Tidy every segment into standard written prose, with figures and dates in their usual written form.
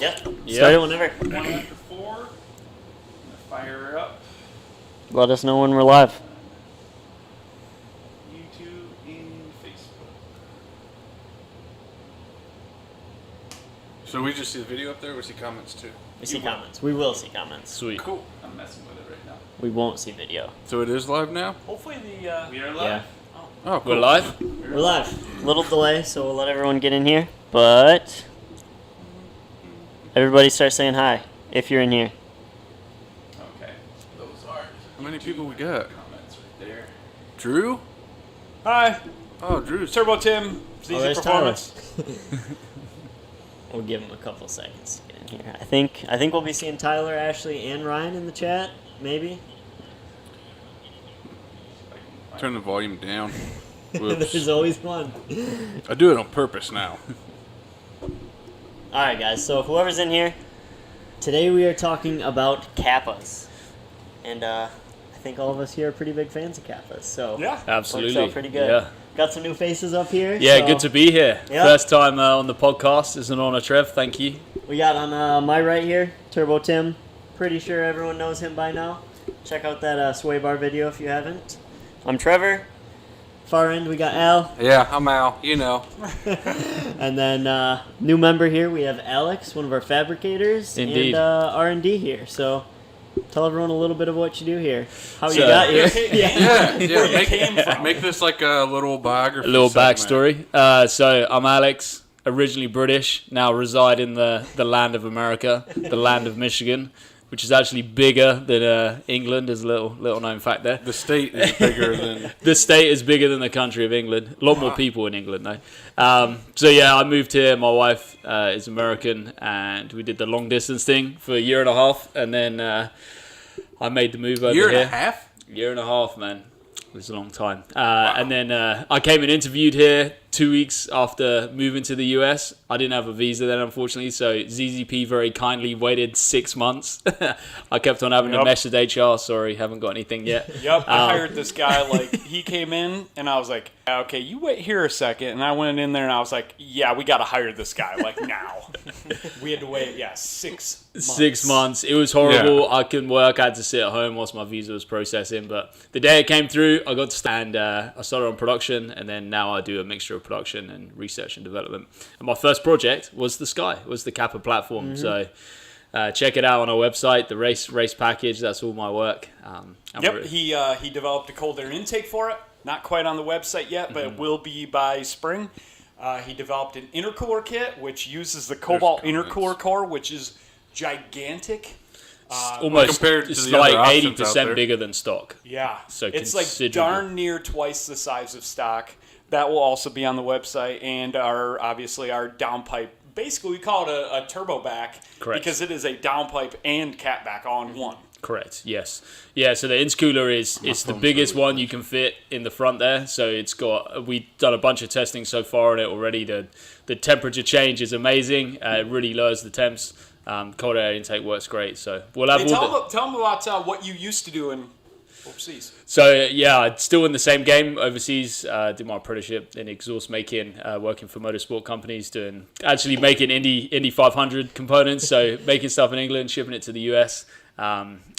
Yeah. Start it whenever. 1 after 4. I'm gonna fire her up. Let us know when we're live. YouTube and Facebook. So we just see the video up there, or we see comments too? We see comments. We will see comments. Sweet. Cool. I'm messing with it right now. We won't see video. So it is live now? Hopefully we are live. Yeah. Oh, cool. We're live? We're live. Little delay, so we'll let everyone get in here. But everybody start saying hi if you're in here. Okay. Those are How many people we got? comments right there. Drew? Hi. Oh, Drew's. Turbo Tim. there's ZZPerformance. We'll give them a couple seconds to get in here. I think we'll be seeing Tyler, Ashley, and Ryan in the chat. Maybe. Turn the volume down. There's Whoops. always one. I do it on purpose now. All right, guys. So whoever's in here, today we are talking about Kappas, and I think all of us here are pretty big fans of Kappas. So Yeah. Absolutely. works out pretty good. Yeah, Got some new faces up here. yeah, so good to be here. Yeah. First time on the podcast. It's an honor, Trev. Thank you. We got on my right here, Turbo Tim. Pretty sure everyone knows him by now. Check out that sway bar video if you haven't. I'm Trevor. Far end, we got Al. Yeah, I'm Al. You know. And then new member here, we have Alex, one of our fabricators. Indeed. And R&D here. So tell everyone a little bit of what you do here. How you So- got here. Yeah, Where you came from. Make this like a little biography. A little segment. backstory. So I'm Alex, originally British, now reside in the land of America, the land of Michigan, which is actually bigger than England. There's a little known fact there. The state is bigger than. The state is bigger than the country of England. A lot more people in England, though. So yeah, I moved here. My wife is American, and we did the long distance thing for a year and a half, and then I made the move over Year here. and a half? Year and a half, man. It was a long time. And then I came and interviewed here 2 weeks after moving to the US. I didn't have a visa then, unfortunately, so ZZP very kindly waited 6 months. I kept on having to Yep. message HR. Sorry, haven't got anything yet. Yep, I hired this guy, he came in, and I was like, okay, you wait here a second, and I went in there, and I was like, yeah, we got to hire this guy, now. We had to wait, 6 months. 6 months. It was horrible. I couldn't work. I had to sit at home whilst my visa was processing. But the day it came through, I got to stand. I started on production, and then now I do a mixture of production and research and development. And my first project was the Sky, was the Kappa platform. So check it out on our website. The race package. That's all my work. Yep, he developed a cold air intake for it. Not quite on the website yet, but it will be by spring. He developed an intercooler kit, which uses the Cobalt comments. intercooler core, which is gigantic. Almost compared to it's the like other options out 80% there. bigger than stock. Yeah, So it's like considerable. darn near twice the size of stock. That will also be on the website, and our downpipe. Basically, we call it a turbo back. Correct. Because it is a downpipe and catback all in one. Correct. Yes. Yeah. So the intercooler it's the biggest one you can fit in the front there. So it's got we've done a bunch of testing so far on it already. The temperature change is amazing. It really lowers the temps. Cold air intake works great. So we'll have Hey, all tell them about what you used to do in overseas. So yeah, still in the same game overseas. Did my apprenticeship in exhaust making, working for motorsport companies, making Indy 500 components. So making stuff in England, shipping it to the US.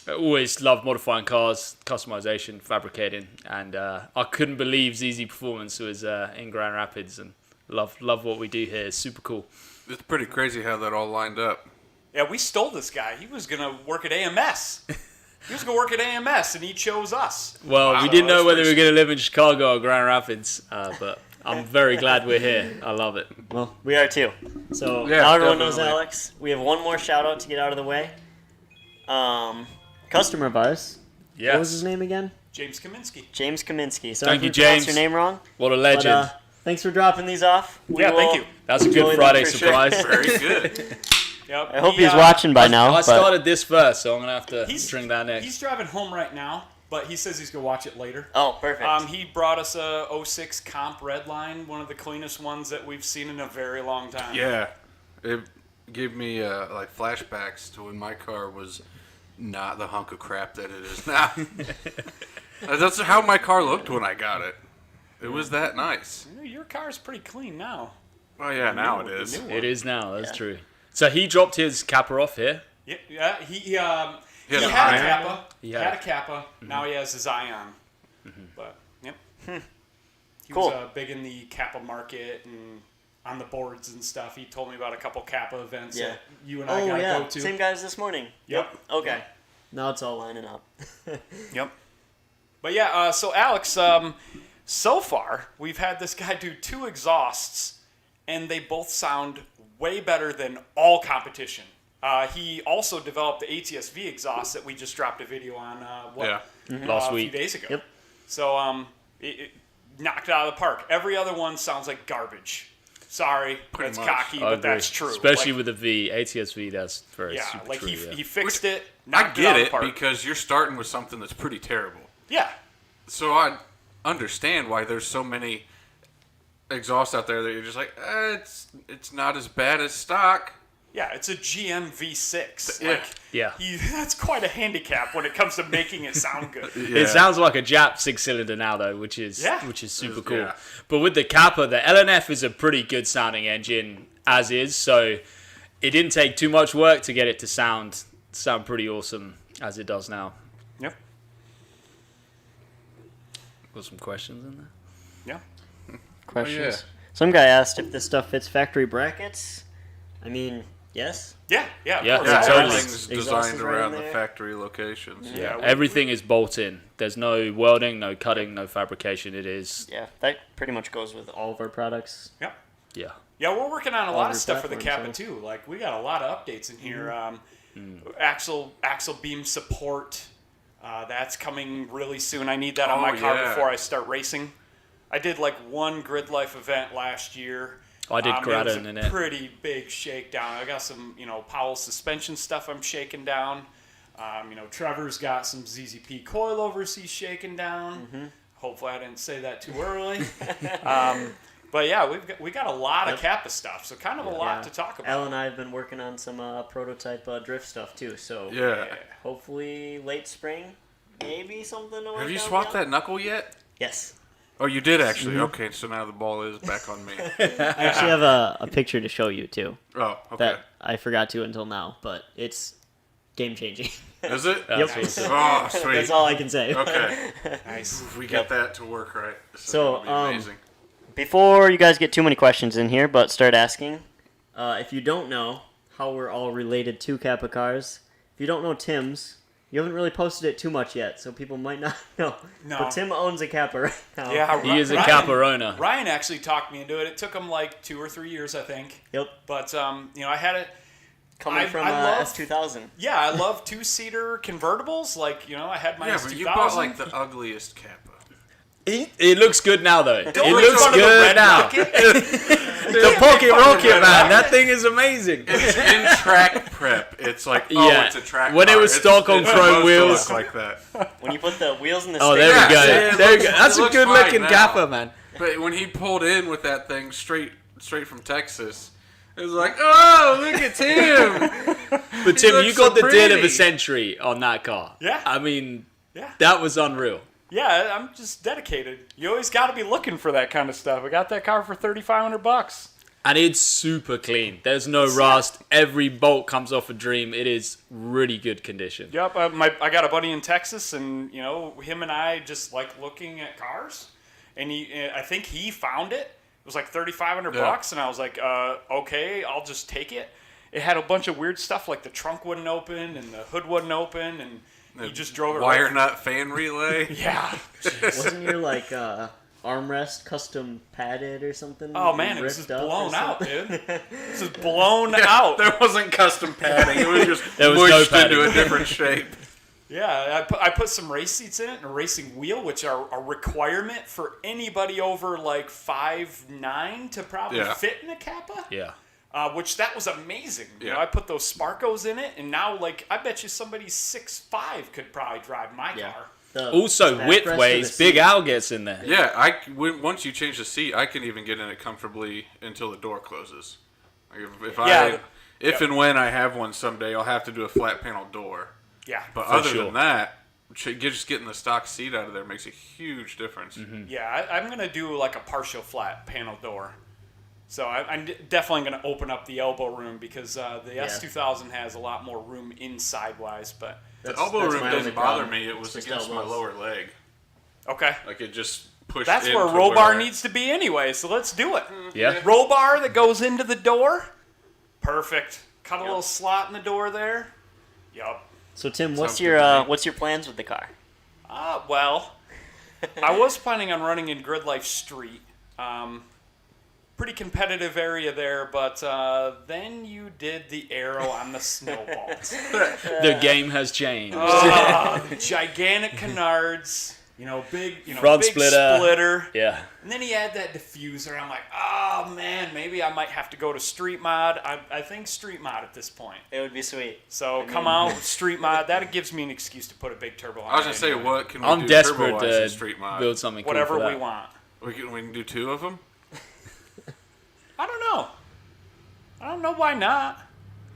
Always loved modifying cars, customization, fabricating, and I couldn't believe ZZPerformance was in Grand Rapids, and love what we do here. It's super cool. It's pretty crazy how that all lined up. Yeah, we stole this guy. He was going to work at AMS. He was going to work at AMS, and he chose us. Well, Wow, we didn't know that's whether we pretty were going to live in Chicago or Grand Rapids, but I'm very glad we're here. I love it. Well, we are too. So Yeah, now everyone knows definitely. Alex. We have one more shout out to get out of the way. Customer of ours. Yes. What was his name again? James Kaminsky. James Kaminsky. Sorry Thank you, if we pronounced James. your name wrong. What a But, legend. thanks for dropping these off. We Yeah, thank will you. That's a enjoy good them Friday for sure. surprise. Very good. Yep. I hope he's watching by now. I but started this first, so I'm gonna have to He's drink that next. He's driving home right now, but he says he's going to watch it later. Oh, perfect. He brought us a 06 Comp Redline, one of the cleanest ones that we've seen in a very long time. Yeah, it gave me like flashbacks to when my car was not the hunk of crap that it is now. That's how my car looked when I got it. It was that nice. You know, your car's pretty clean now. Oh yeah, now it is. The new It one. is now. That's Yeah. true. So he dropped his Kappa off here. Yeah, he had a had a Kappa. He Yeah. had a Kappa. Now he has his Ion. But, yep. He Cool. was big in the Kappa market and on the boards and stuff. He told me about a couple Kappa events Yeah. that you and I Oh, got to yeah. go to. Same guys this morning. Yep. Okay. Now it's all lining up. Yep. But yeah, so Alex, so far we've had this guy do 2 exhausts, and they both sound way better than all competition. He also developed the ATS-V exhaust that we just dropped a video on Last a week. few days ago. Yep. So it knocked it out of the park. Every other one sounds like garbage. Sorry, Pretty that's much. cocky, I but agree. that's true. Especially Like, with the V, ATS-V, that's very yeah, super like true. he fixed it. I Knocked it out get of the it park. because you're starting with something that's pretty terrible. Yeah. So I understand why there's so many exhausts out there that you're just like, it's not as bad as stock. Yeah, it's a GM V6. Yeah. Like, Yeah. that's quite a handicap when it comes to making it sound good. Yeah. It sounds like a Jap 6-cylinder now, though, which is super cool. Yeah. But with the Kappa, the LNF is a pretty good sounding engine as is, so it didn't take too much work to get it to sound pretty awesome as it does now. Yep. Got some questions in there? Yeah. Questions? yeah. Some guy asked if this stuff fits factory brackets. I mean, yes. Yeah. Of Yeah, course. Yeah, totally. everything's Exhaust designed is right around in the there. factory locations. Yeah, we- Everything is bolt in. There's no welding, no cutting, no fabrication. It is, Yeah, that pretty much goes with all of our products. Yep. yeah. Yeah, we're working on a All lot of of your stuff for the Kappa platforms, too. Like we got a lot of updates in here. Axle beam support. That's coming really soon. I need that on my Oh, car yeah. before I start racing. I did like one Grid Life event last year. I did It was Gradon in a it. pretty big shakedown. I got some, Powell suspension stuff I'm shaking down. Trevor's got some ZZP coilovers he's shaking down. Hopefully I didn't say that too early. But yeah, we got a lot of Kappa stuff, so kind of a lot to talk about. Al and I have been working on some prototype drift stuff too, so Yeah. hopefully late spring, maybe something to work Have you out swapped now? that knuckle yet? Yes. Oh, you did actually. Okay, so now the ball is back on me. I actually have a picture to show you too Oh, okay. that I forgot to until now, but it's game changing. Is it? That's Yep. awesome. Oh, sweet. That's all I can say. Okay. Nice. If we get that to work right, So, it'll be amazing. Before you guys get too many questions in here, but start asking, if you don't know how we're all related to Kappa cars, if you don't know Tim's, you haven't really posted it too much yet, so people might not know. No. But Tim owns a Kappa right now. Yeah, He is a Ryan- Kappa owner. Ryan actually talked me into it. It took him like 2 or 3 years, I think. Yep. But I had it. Coming from I love- S2000. Yeah, I love 2-seater convertibles. Like I had my Yeah, S2000. but you bought like the ugliest Kappa. It looks good now, though. It Don't make looks fun of the good red now. rocket. The Pocket Rocket, man. That thing is amazing. It's in track prep. It's like, Yeah. it's a track When it car. was stock on it's chrome supposed to wheels. look like that. When you put the wheels in the Oh, stick. there we go. Yeah, There we it go. That's a looks good fine looking now. Kappa, man. But when he pulled in with that thing straight from Texas, it was like, oh, look at Tim. But Tim, looks you got so the deal of pretty. a century on that car. Yeah. I mean, Yeah. that was unreal. Yeah, I'm just dedicated. You always got to be looking for that kind of stuff. I got that car for $3,500. And it's super clean. There's no rust. Every bolt comes off a Dream. It is really good condition. Yep, I got a buddy in Texas, and him and I just like looking at cars, and I think he found it. It was like $3,500, and I was like, okay, I'll just take it. It had a bunch of weird stuff, like the trunk wouldn't open and the hood wouldn't open, and he just drove it. Wire right. nut fan relay. Yeah. Wasn't your armrest custom padded or something? Oh man, it was ripped just up or blown out, something? dude. This is blown out. There wasn't custom padding. It was just There was no mushed into padding. a different shape. Yeah, I put some race seats in it and a racing wheel, which are a requirement for anybody over like 5'9" to probably Yeah. fit in a Kappa. Yeah. Which that was amazing. Yeah. I put those Sparkos in it, and now I bet you somebody 6'5" could probably drive my Yeah. car. The Also, backrest width of ways, the Big seat. Al gets in there. Yeah, once you change the seat, I can even get in it comfortably until the door closes. Like if and when I have one someday, I'll have to do a flat panel door. Yeah. But For other sure. than that, just getting the stock seat out of there makes a huge difference. Yeah, I'm going to do like a partial flat panel door. So I'm definitely going to open up the elbow room because the Yeah. S2000 has a lot more room inside-wise. But The elbow that's room my doesn't only bother problem. me. It was It's just against my elbows. lower leg. okay, Like it just pushed. that's in where to roll bar I- needs to be anyway. So let's do it. Yeah. Roll bar that goes into the door. Perfect. Cut a little slot in the door there. Yup. So Tim, Sounds good to me. what's your plans with the car? Well, I was planning on running in Grid Life Street. Pretty competitive area there, but then you did the arrow on the snowballs. The game has changed. Gigantic canards, big, Front big splitter. Yeah. And then he had that diffuser. I'm like, oh man, maybe I might have to go to Street Mod. I think Street Mod at this point. It would be sweet. So come out with Street Mod. That gives me an excuse to put a big turbo on. I was gonna it say, anyway. what can we I'm do desperate turbo-wise in to Street Mod? build something cool Whatever for we that. want. We can do 2 of them. I don't know why not.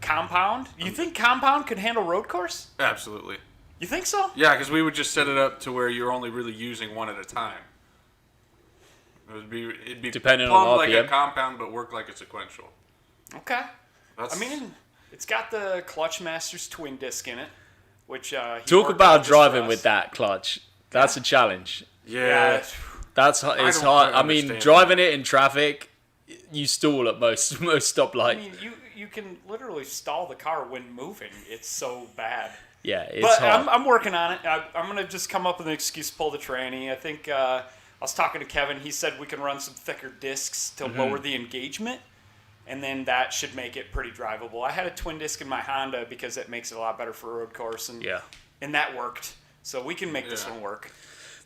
Compound? You think Compound could handle road course? Absolutely. You think so? Yeah, because we would just set it up to where you're only really using one at a time. It'd be Depending on plumbed like a RPM. compound, but work like a sequential. Okay. That's, I mean, it's got the Clutch Masters twin disc in it, which he Talk worked about out just for driving us. with that clutch. That's a challenge. yeah. It's don't hard. I mean, understand driving it in traffic, you stall at most stoplights. I mean, you can literally stall the car when moving. It's so bad. Yeah, it's But hard. I'm working on it. I'm going to just come up with an excuse to pull the tranny. I think I was talking to Kevin. He said we can run some thicker discs to Mm-hmm. lower the engagement, and then that should make it pretty drivable. I had a twin disc in my Honda because it makes it a lot better for road course, and Yeah. and that worked. So we can make this Yeah. one work.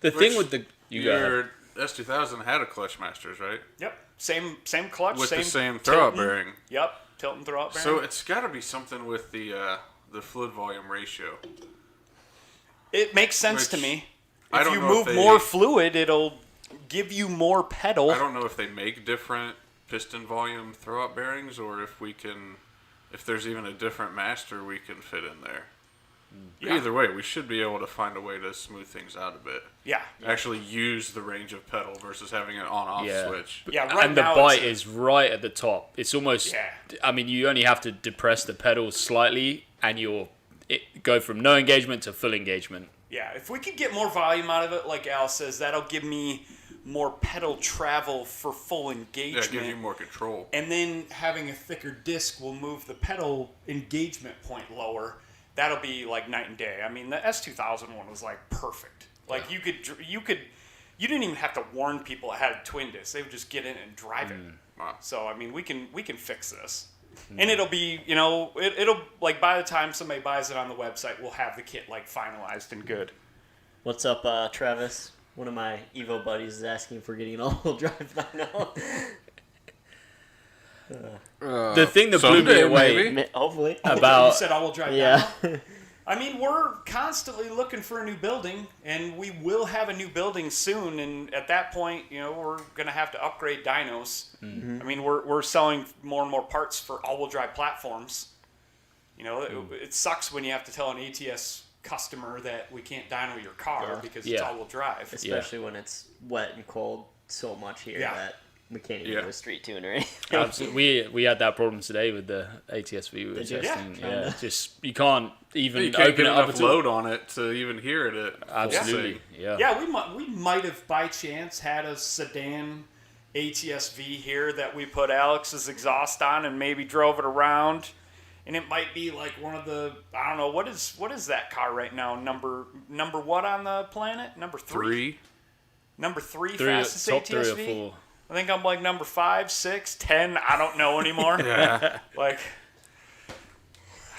The thing with the your S2000 had a Clutch Masters, right? Yep, same clutch, With the same tilting. throwout bearing. Yep, tilt and throwout bearing. So it's got to be something with the fluid volume ratio. it makes sense to which me. I If don't you know move if more fluid, it'll give you more pedal. I don't know if they make different piston volume throwout bearings, or if there's even a different master we can fit in there. Yeah. Either way, we should be able to find a way to smooth things out a bit. Yeah. Actually use the range of pedal versus having an on-off Yeah. switch. Yeah, right and the now bite it's- is right at the top. It's almost. Yeah. I mean, you only have to depress the pedals slightly, and it go from no engagement to full engagement. Yeah, if we could get more volume out of it, like Al says, that'll give me more pedal travel for full Yeah, engagement. it gives you more control. And then having a thicker disc will move the pedal engagement point lower. That'll be like night and day. I mean, the S2000 one was like perfect. Like you didn't even have to warn people it had a twin disc. They would just get in and drive it. Wow. So I mean, we can fix this. And it'll be, it'll like by the time somebody buys it on the website, we'll have the kit like finalized and good. What's up, Travis? One of my Evo buddies is asking if we're getting an all-wheel drive by now. The thing that blew me someday, away maybe. Hopefully. You about said I will drive Yeah. now. I mean, we're constantly looking for a new building, and we will have a new building soon. And at that point, we're gonna have to upgrade dynos. I mean, we're selling more and more parts for all-wheel drive platforms. It sucks when you have to tell an ATS customer that we can't dyno your car Yeah. because it's Yeah. all-wheel drive. Especially when it's wet and cold so much here Yeah. that we can't even Yeah. do a street tune or anything. absolutely, we had that problem today with the ATS-V we were Did you? testing. Yeah. Yeah, just you can't even You can't open get it up enough at all. load on it to even hear it at full Absolutely, sing. yeah. Yeah, we might have by chance had a sedan ATS-V here that we put Alex's exhaust on and maybe drove it around, and it might be like one of the, I don't know, what is that car right now? Number what on the planet? Number three. Number three fastest top 3 or ATS-V. 4. I think I'm like number 5, 6, 10. I don't know anymore. Yeah. Like,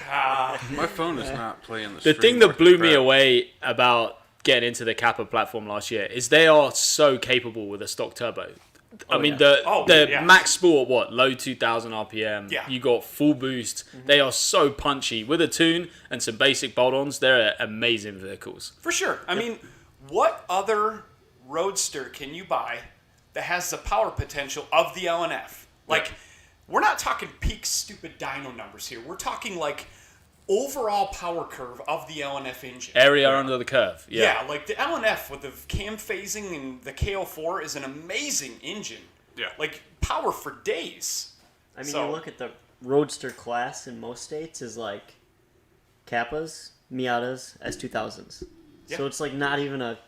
My phone is not playing the The stream thing that worth blew the me crap. away about getting into the Kappa platform last year is they are so capable with a stock turbo. I mean, yeah. the yeah. max sport, low 2,000 RPM. Yeah. You got full boost. They are so punchy. With a tune and some basic bolt-ons, they're amazing vehicles. for sure. I mean, what other roadster can you buy that has the power potential of the LNF? Like, we're not talking peak stupid dyno numbers here. We're talking like overall power curve of the LNF engine. Area under the curve. Yeah. Yeah, like the LNF with the cam phasing and the KO4 is an amazing engine. Yeah. Like power for days. I mean, So- you look at the roadster class in most states is like Kappas, Miatas, S2000s. Yeah. So it's like not even a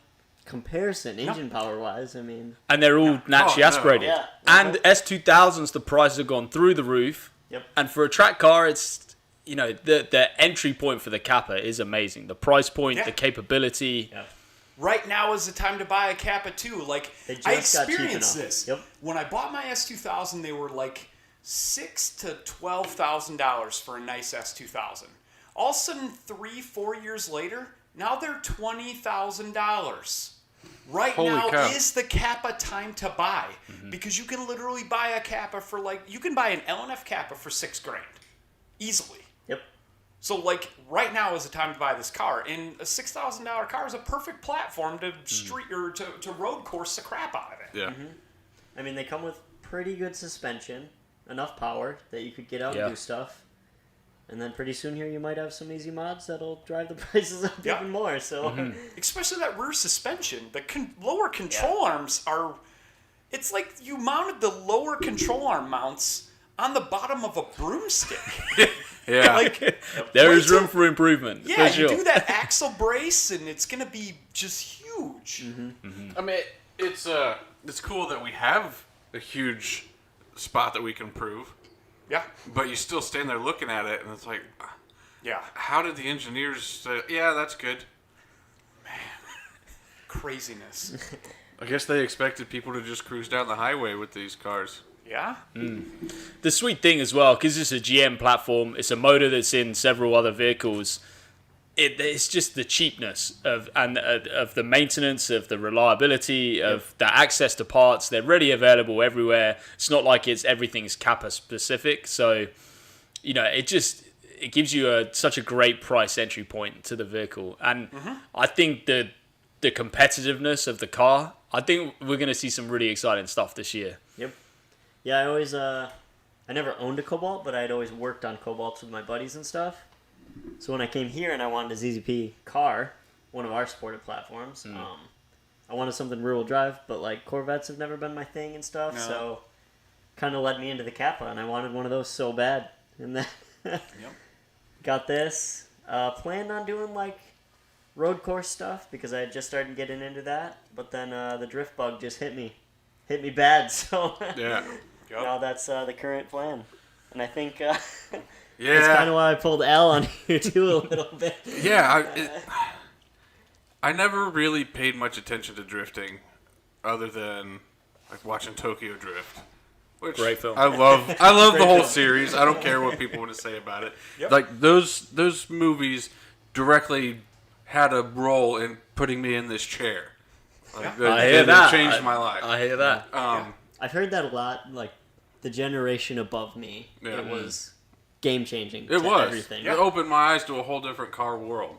comparison engine power wise. I mean, And they're all naturally Oh, no. aspirated. Yeah. And S2000s, the prices have gone through the roof. Yep. And for a track car, it's, you know, the entry point for the Kappa is amazing. The price point, Yeah. the capability. yeah. Right now is the time to buy a Kappa too. Like They just I got cheap experienced enough. this. Yep. When I bought my S2000, they were like $6,000 to $12,000 for a nice S2000. All of a sudden, 3-4 years later, now they're $20,000. Right Holy now cow. is the Kappa time to buy because you can literally buy a Kappa for you can buy an LNF Kappa for $6,000 easily. Yep. So, like, right now is the time to buy this car. And a $6,000 car is a perfect platform to street or to road course the crap out of it. Yeah. I mean, they come with pretty good suspension, enough power that you could get out Yeah. and do stuff. And then pretty soon here you might have some easy mods that'll drive the prices up Yeah. even more. So Especially that rear suspension. The lower control arms are... It's like you mounted the lower control arm mounts on the bottom of a broomstick. Yeah. Like, There wait is room till- for improvement. Yeah, for you sure. do that axle brace, and it's going to be just huge. I mean, it's cool that we have a huge spot that we can prove, Yeah, but you still stand there looking at it, and it's like, yeah. how did the engineers say, yeah, that's good? Craziness. I guess they expected people to just cruise down the highway with these cars. Yeah? The sweet thing as well, because it's a GM platform, it's a motor that's in several other vehicles. It's just the cheapness of the maintenance, of the reliability, of the access to parts. They're ready available everywhere. It's not like everything's Kappa specific. So, you know, it gives you such a great price entry point to the vehicle. And I think the competitiveness of the car, I think we're going to see some really exciting stuff this year. Yep. Yeah, I always I never owned a Cobalt, but I'd always worked on Cobalts with my buddies and stuff. So when I came here and I wanted a ZZP car, one of our supported platforms, I wanted something rear-wheel drive, but like Corvettes have never been my thing and stuff, No. so kind of led me into the Kappa, and I wanted one of those so bad. And then got this. Planned on doing like road course stuff because I had just started getting into that, but then the drift bug just hit me bad. So Yeah. now that's the current plan, and I think that's Yeah. kind of why I pulled Al on here too a little bit. Yeah. I never really paid much attention to drifting other than like watching Tokyo Drift. Which Great film. I love the whole film. series. I don't care what people want to say about it. Yep. Like those movies directly had a role in putting me in this chair. Like, I hear that. changed my life. I hear that. I've heard that a lot. Like the generation above me, Yeah. it was game changing. It was. Everything. It opened my eyes to a whole different car world.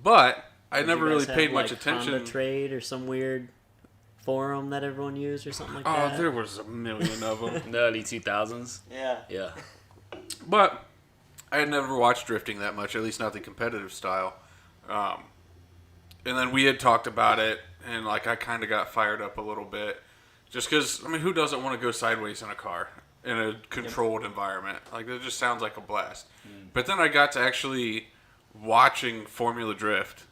But I Did never you really guys paid have, much like, attention. Honda Trade or some weird forum that everyone used or something like Oh, that. there was a million of them. In the early 2000s. Yeah. Yeah. But I had never watched drifting that much, at least not the competitive style. And then we had talked about it, and like I kind of got fired up a little bit, just because I mean, who doesn't want to go sideways in a car in a controlled environment? Like that just sounds like a blast. But then I got to actually watching Formula Drift,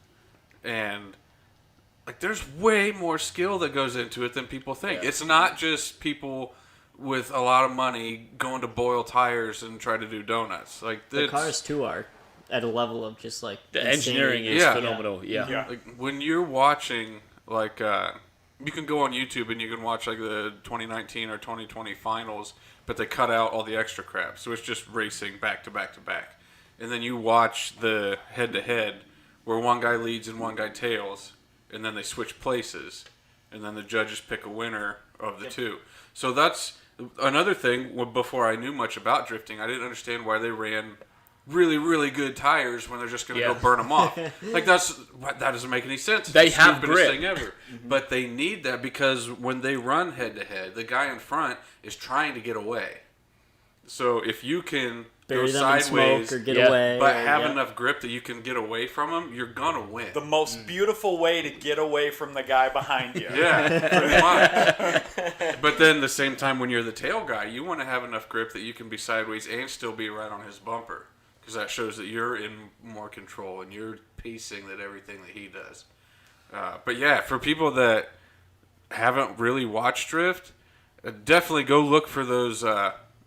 and like there's way more skill that goes into it than people think. Yeah. It's not just people with a lot of money going to boil tires and try to do donuts. Like The it's, cars too are at a level of just like The insanity. engineering is Yeah. phenomenal. Yeah. Yeah. like when you're watching like you can go on YouTube and you can watch like the 2019 or 2020 finals, but they cut out all the extra crap, so it's just racing back to back to back. And then you watch the head to head where one guy leads and one guy tails, and then they switch places, and then the judges pick a winner of the two. So that's another thing. Before I knew much about drifting, I didn't understand why they ran really, really good tires when they're just going to Yeah. go burn them off. Like that doesn't make any sense. It's They the have stupidest grip. thing ever. But they need that because when they run head to head, the guy in front is trying to get away. So if you can Bury go them in sideways, smoke or get Yeah. away. but or, have yeah. enough grip that you can get away from them, you're gonna win. The most beautiful way to get away from the guy behind you. Yeah, pretty much. But then, the same time, when you're the tail guy, you want to have enough grip that you can be sideways and still be right on his bumper, because that shows that you're in more control and you're pacing that everything that he does. But yeah, for people that haven't really watched drift, definitely go look for those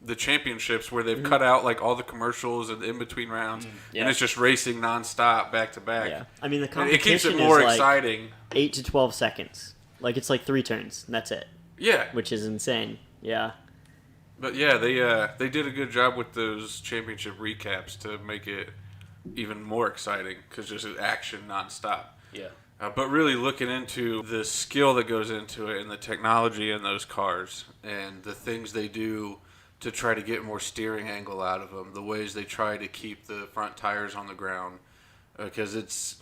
the championships where they've cut out like all the commercials and in between rounds, and it's just racing nonstop back to back. Yeah. I mean, the And competition it keeps it more is like exciting. 8 to 12 seconds. Like, it's like 3 turns, and that's it, Yeah, which is insane. Yeah. but yeah, they did a good job with those championship recaps to make it even more exciting because there's action nonstop. Yeah. But really looking into the skill that goes into it and the technology in those cars and the things they do to try to get more steering angle out of them, the ways they try to keep the front tires on the ground. Because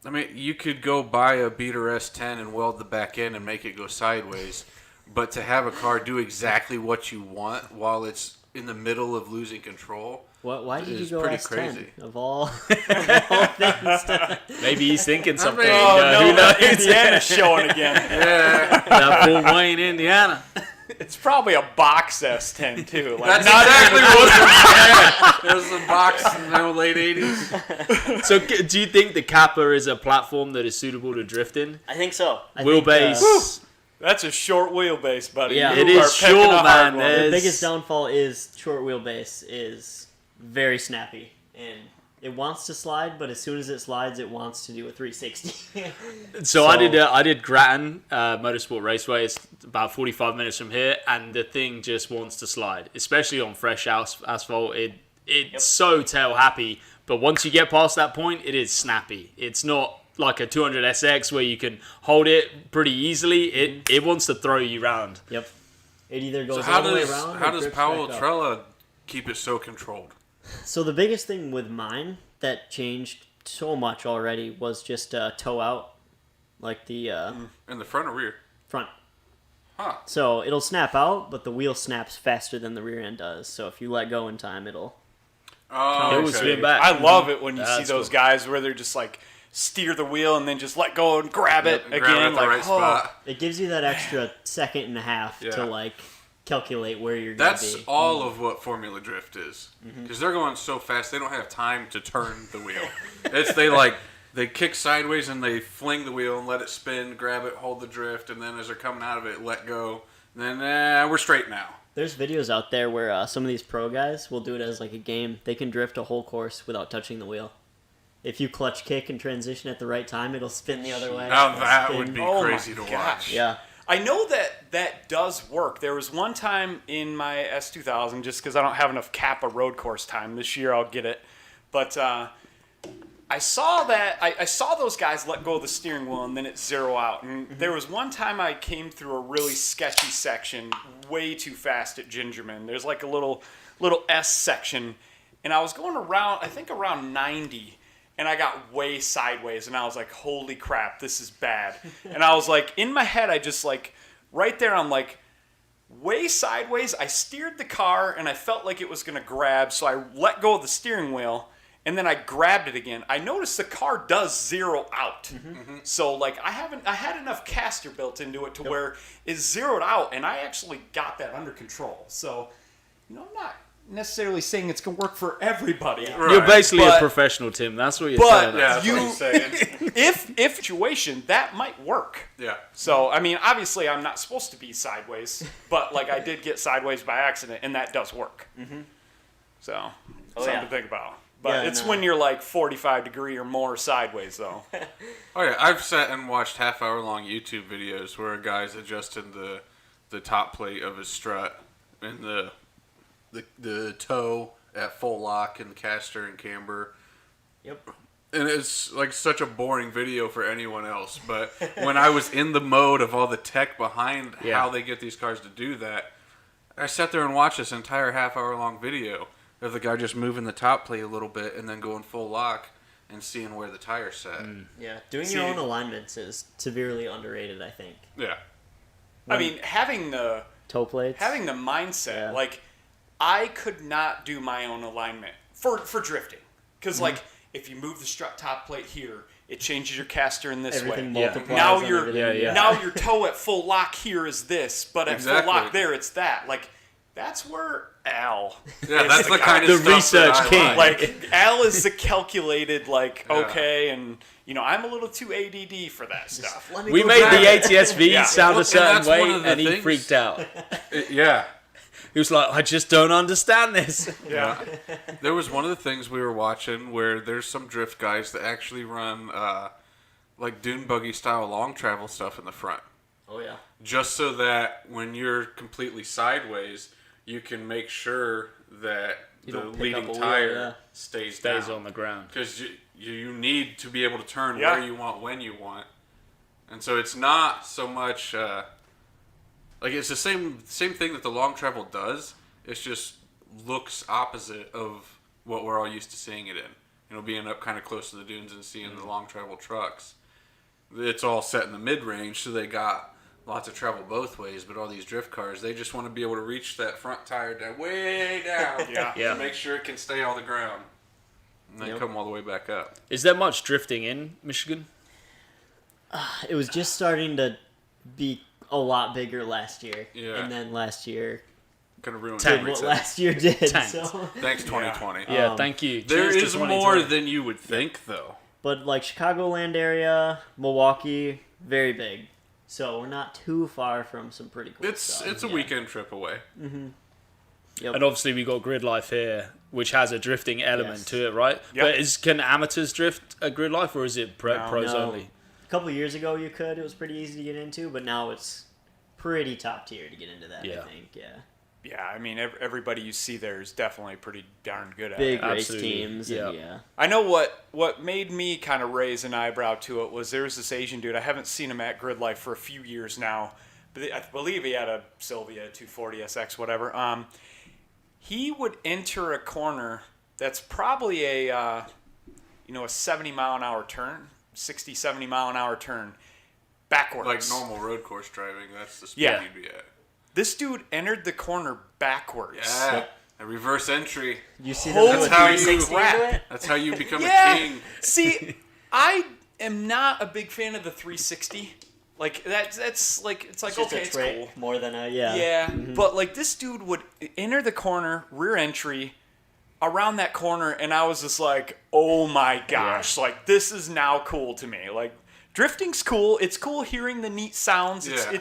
I mean, you could go buy a beater S10 and weld the back end and make it go sideways, but to have a car do exactly what you want while it's in the middle of losing control. Why did you It's go pretty S10 crazy. of all things? Maybe he's thinking something. mean- Oh, no, who knows? Indiana's showing again. Yeah, That Fort Wayne, Indiana. It's probably a box S10, too. Like, that's not exactly even- what it was. It was a box in the late 80s. So, do you think the Kappa is a platform that is suitable to drift in? I think so. I think, Wheelbase. That's a short wheelbase, buddy. Yeah. You It is are picking short, a hard man. one. the It's- biggest downfall is short wheelbase is very snappy. And it wants to slide, but as soon as it slides, it wants to do a 360. So I did Grattan Motorsport Raceway. It's about 45 minutes from here, and the thing just wants to slide, especially on fresh asphalt. It's so tail happy, but once you get past that point, it is snappy. It's not like a 200 SX where you can hold it pretty easily. It wants to throw you round. Yep. It either goes So how all the way does around how or does grips Powell back up. Trella keep it so controlled? So the biggest thing with mine that changed so much already was just toe out, like the In the front or rear? front. Huh. So it'll snap out, but the wheel snaps faster than the rear end does. So if you let go in time, it'll... Oh, It will okay. swing back. I love it when you see That's those cool. guys where they're just like steer the wheel and then just let go and grab it Grab again. it at the like, right spot. It gives you that extra second and a half Yeah. to like calculate where you're going to That's be. all of what Formula Drift is. Because they're going so fast, they don't have time to turn the wheel. They kick sideways and they fling the wheel and let it spin, grab it, hold the drift, and then as they're coming out of it, let go. And then, we're straight now. There's videos out there where some of these pro guys will do it as like a game. They can drift a whole course without touching the wheel. If you clutch kick and transition at the right time, it'll spin the other way. Now It'll that spin. would be Oh my crazy to gosh. watch. Yeah. I know that does work. There was one time in my S2000, just because I don't have enough Kappa road course time. This year I'll get it. But I saw that I saw those guys let go of the steering wheel and then it zero out. And there was one time I came through a really sketchy section way too fast at Gingerman. There's like a little S section, and I was going around, I think around 90. And I got way sideways, and I was like, holy crap, this is bad. And I was like, in my head, I just like, right there, I'm like, way sideways. I steered the car, and I felt like it was going to grab, so I let go of the steering wheel, and then I grabbed it again. I noticed the car does zero out. So, like, I had enough caster built into it to where it zeroed out, and I actually got that under control. So, I'm not necessarily saying it's going to work for everybody. Right. You're basically But- a professional, Tim. That's what you're but saying. Yeah, that's what you, I'm saying. if situation, that might work. Yeah. So, I mean, obviously, I'm not supposed to be sideways, but like I did get sideways by accident, and that does work. So, something yeah. to think about. But Yeah, it's no. when you're like 45 degree or more sideways, though. Oh yeah, I've sat and watched half-hour-long YouTube videos where a guy's adjusting the top plate of his strut and the toe at full lock and caster and camber. Yep. And it's like such a boring video for anyone else. But when I was in the mode of all the tech behind Yeah. how they get these cars to do that, I sat there and watched this entire half-hour-long video of the guy just moving the top plate a little bit and then going full lock and seeing where the tire's set. Yeah. Doing See- your own alignments is severely underrated, I think. Yeah. I mean, having the Toe plates. mindset, Yeah. like I could not do my own alignment for drifting. Because, like, if you move the strut top plate here, it changes your caster in this Everything way. multiplies Now on your everything. now your toe at full lock here is this, but at full Exactly. lock there it's that. Like, that's where Al. Yeah, is that's the kind of The stuff research that I king. Like, Al is the calculated, like, Yeah. okay, and, you know, I'm a little too ADD for that stuff. Let me We go made back. the ATSV Yeah. sound Well, a certain and that's one way, of the and he things- freaked out. Yeah. He was like, I just don't understand this. Yeah. There was one of the things we were watching where there's some drift guys that actually run like dune buggy style long travel stuff in the front. Oh yeah. Just so that when you're completely sideways, you can make sure that You the don't pick leading up a wheel, tire yeah. stays Stays down. on the ground. Because you need to be able to turn Yeah. where you want when you want. And so it's not so much like it's the same thing that the long travel does. It's just looks opposite of what we're all used to seeing it in. You know, being up kind of close to the dunes and seeing the long travel trucks. It's all set in the mid range, so they got lots of travel both ways. But all these drift cars, they just want to be able to reach that front tire down, way down, Yeah. Yeah. to make sure it can stay on the ground, and then Yep. come all the way back up. Is there much drifting in Michigan? It was just starting to be a lot bigger last year. Yeah. And then last year Kind of ruined did what everything. last year did. Tanked. So. Thanks, 2020. Yeah, thank you. There Cheers to is more 2020. than you would think, though. But like Chicagoland area, Milwaukee, very big. So we're not too far from some pretty cool It's stuff. a Yeah. weekend trip away. Yep. And obviously we got Grid Life here, which has a drifting element Yes. to it, right? Yep. But can amateurs drift a Grid Life, or is it pros No. only? A couple years ago you could. It was pretty easy to get into, but now it's pretty top tier to get into that, Yeah. I think. Yeah. Yeah, I mean, everybody you see there is definitely pretty darn good at Big it. race Absolutely. teams. Yeah. And yeah. I know what made me kind of raise an eyebrow to it was there was this Asian dude. I haven't seen him at Grid Life for a few years now, but I believe he had a Sylvia 240 SX, whatever. He would enter a corner that's probably a 70 mile an hour turn, 60, 70 mile an hour turn backwards. Like normal road course driving, that's the speed Yeah. you'd be at. This dude entered the corner backwards. Yeah, a reverse entry. You see Holy them with That's how you 360 crap. into it? That's how you become Yeah. a king. See, I am not a big fan of the 360. Like that's like it's like It's just okay, a it's trick cool. more than a yeah. Yeah, but like this dude would enter the corner, rear entry, around that corner, and I was just like, oh my gosh, like this is now cool to me. Like drifting's cool. It's cool hearing the neat sounds. Yeah.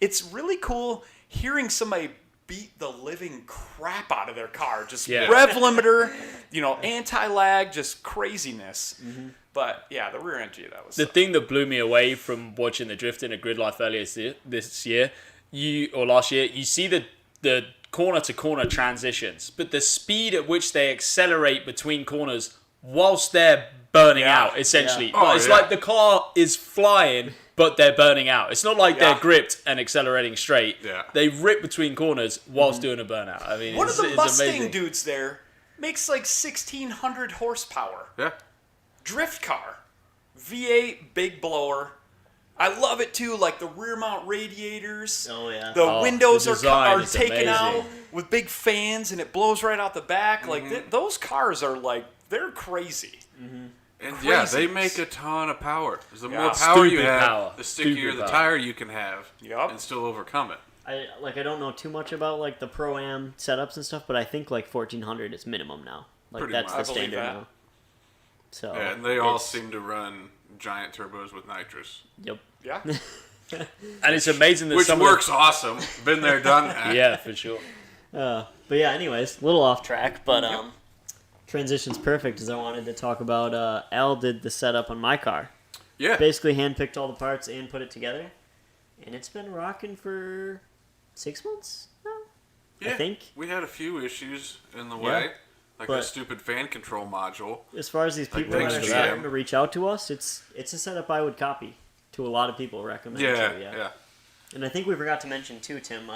It's really cool hearing somebody beat the living crap out of their car. Just Yeah. rev limiter, anti-lag, just craziness. But yeah, the rear entry, that was The thing that blew me away from watching the drifting at Grid Life earlier this year, last year, you see the corner to corner transitions, but the speed at which they accelerate between corners whilst they're burning Yeah. out, essentially. Yeah. Oh, It's yeah. like the car is flying, but they're burning out. It's not like Yeah. they're gripped and accelerating straight. Yeah. They rip between corners whilst doing a burnout. I mean, one of the it's Mustang amazing. dudes there makes like 1,600 horsepower. Yeah. Drift car, V8 big blower. I love it too, like the rear mount radiators. Oh yeah. The windows the are design is taken amazing. out with big fans, and it blows right out the back. Like those cars are like they're crazy. And yeah, they Craziness. make a ton of power. 'Cause the Yeah. more power you Stupid have, power. the stickier Stupid the power. tire you can have, Yup. and still overcome it. I don't know too much about like the Pro-Am setups and stuff, but I think like 1400 is minimum now. Like Pretty that's much. the I believe standard that. now. So Yeah, and they all it's- seem to run giant turbos with nitrous, Yep. Yeah, And it's amazing that which some works awesome. Been there, done that. Yeah, for sure. But yeah, anyways, a little off track, but transition's perfect as I wanted to talk about Al did the setup on my car. Yeah. Basically handpicked all the parts and put it together. And it's been rocking for 6 months now. Yeah, I think. we had a few issues in the Yeah, way, like but- the stupid fan control module. As far as these Like, people that thanks are to starting them. to reach out to us, it's a setup I would copy. To a lot of people, recommend. Yeah, too, yeah. And I think we forgot to mention too, Tim,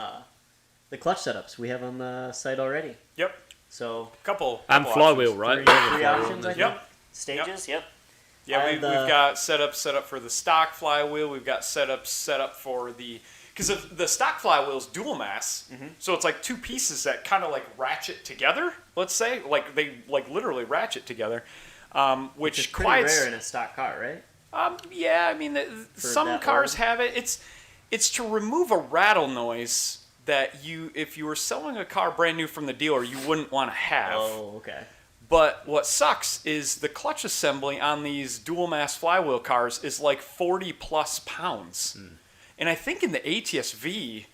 the clutch setups we have on the site already. yep. So Couple And couple flywheel, options. right? three options, I think. Yep. Stages, yep. Yeah, I we've have the- got set up for the stock flywheel. We've got set up for the because the stock flywheel's dual mass, so it's like two pieces that kind of like ratchet together. Let's say like they like literally ratchet together, which It's pretty quiets. rare in a stock car, right? Yeah, I mean some that cars old? have it. It's to remove a rattle noise that if you were selling a car brand new from the dealer, you wouldn't want to have. Oh, okay. But what sucks is the clutch assembly on these dual mass flywheel cars is like 40 plus pounds. And I think in the ATS-V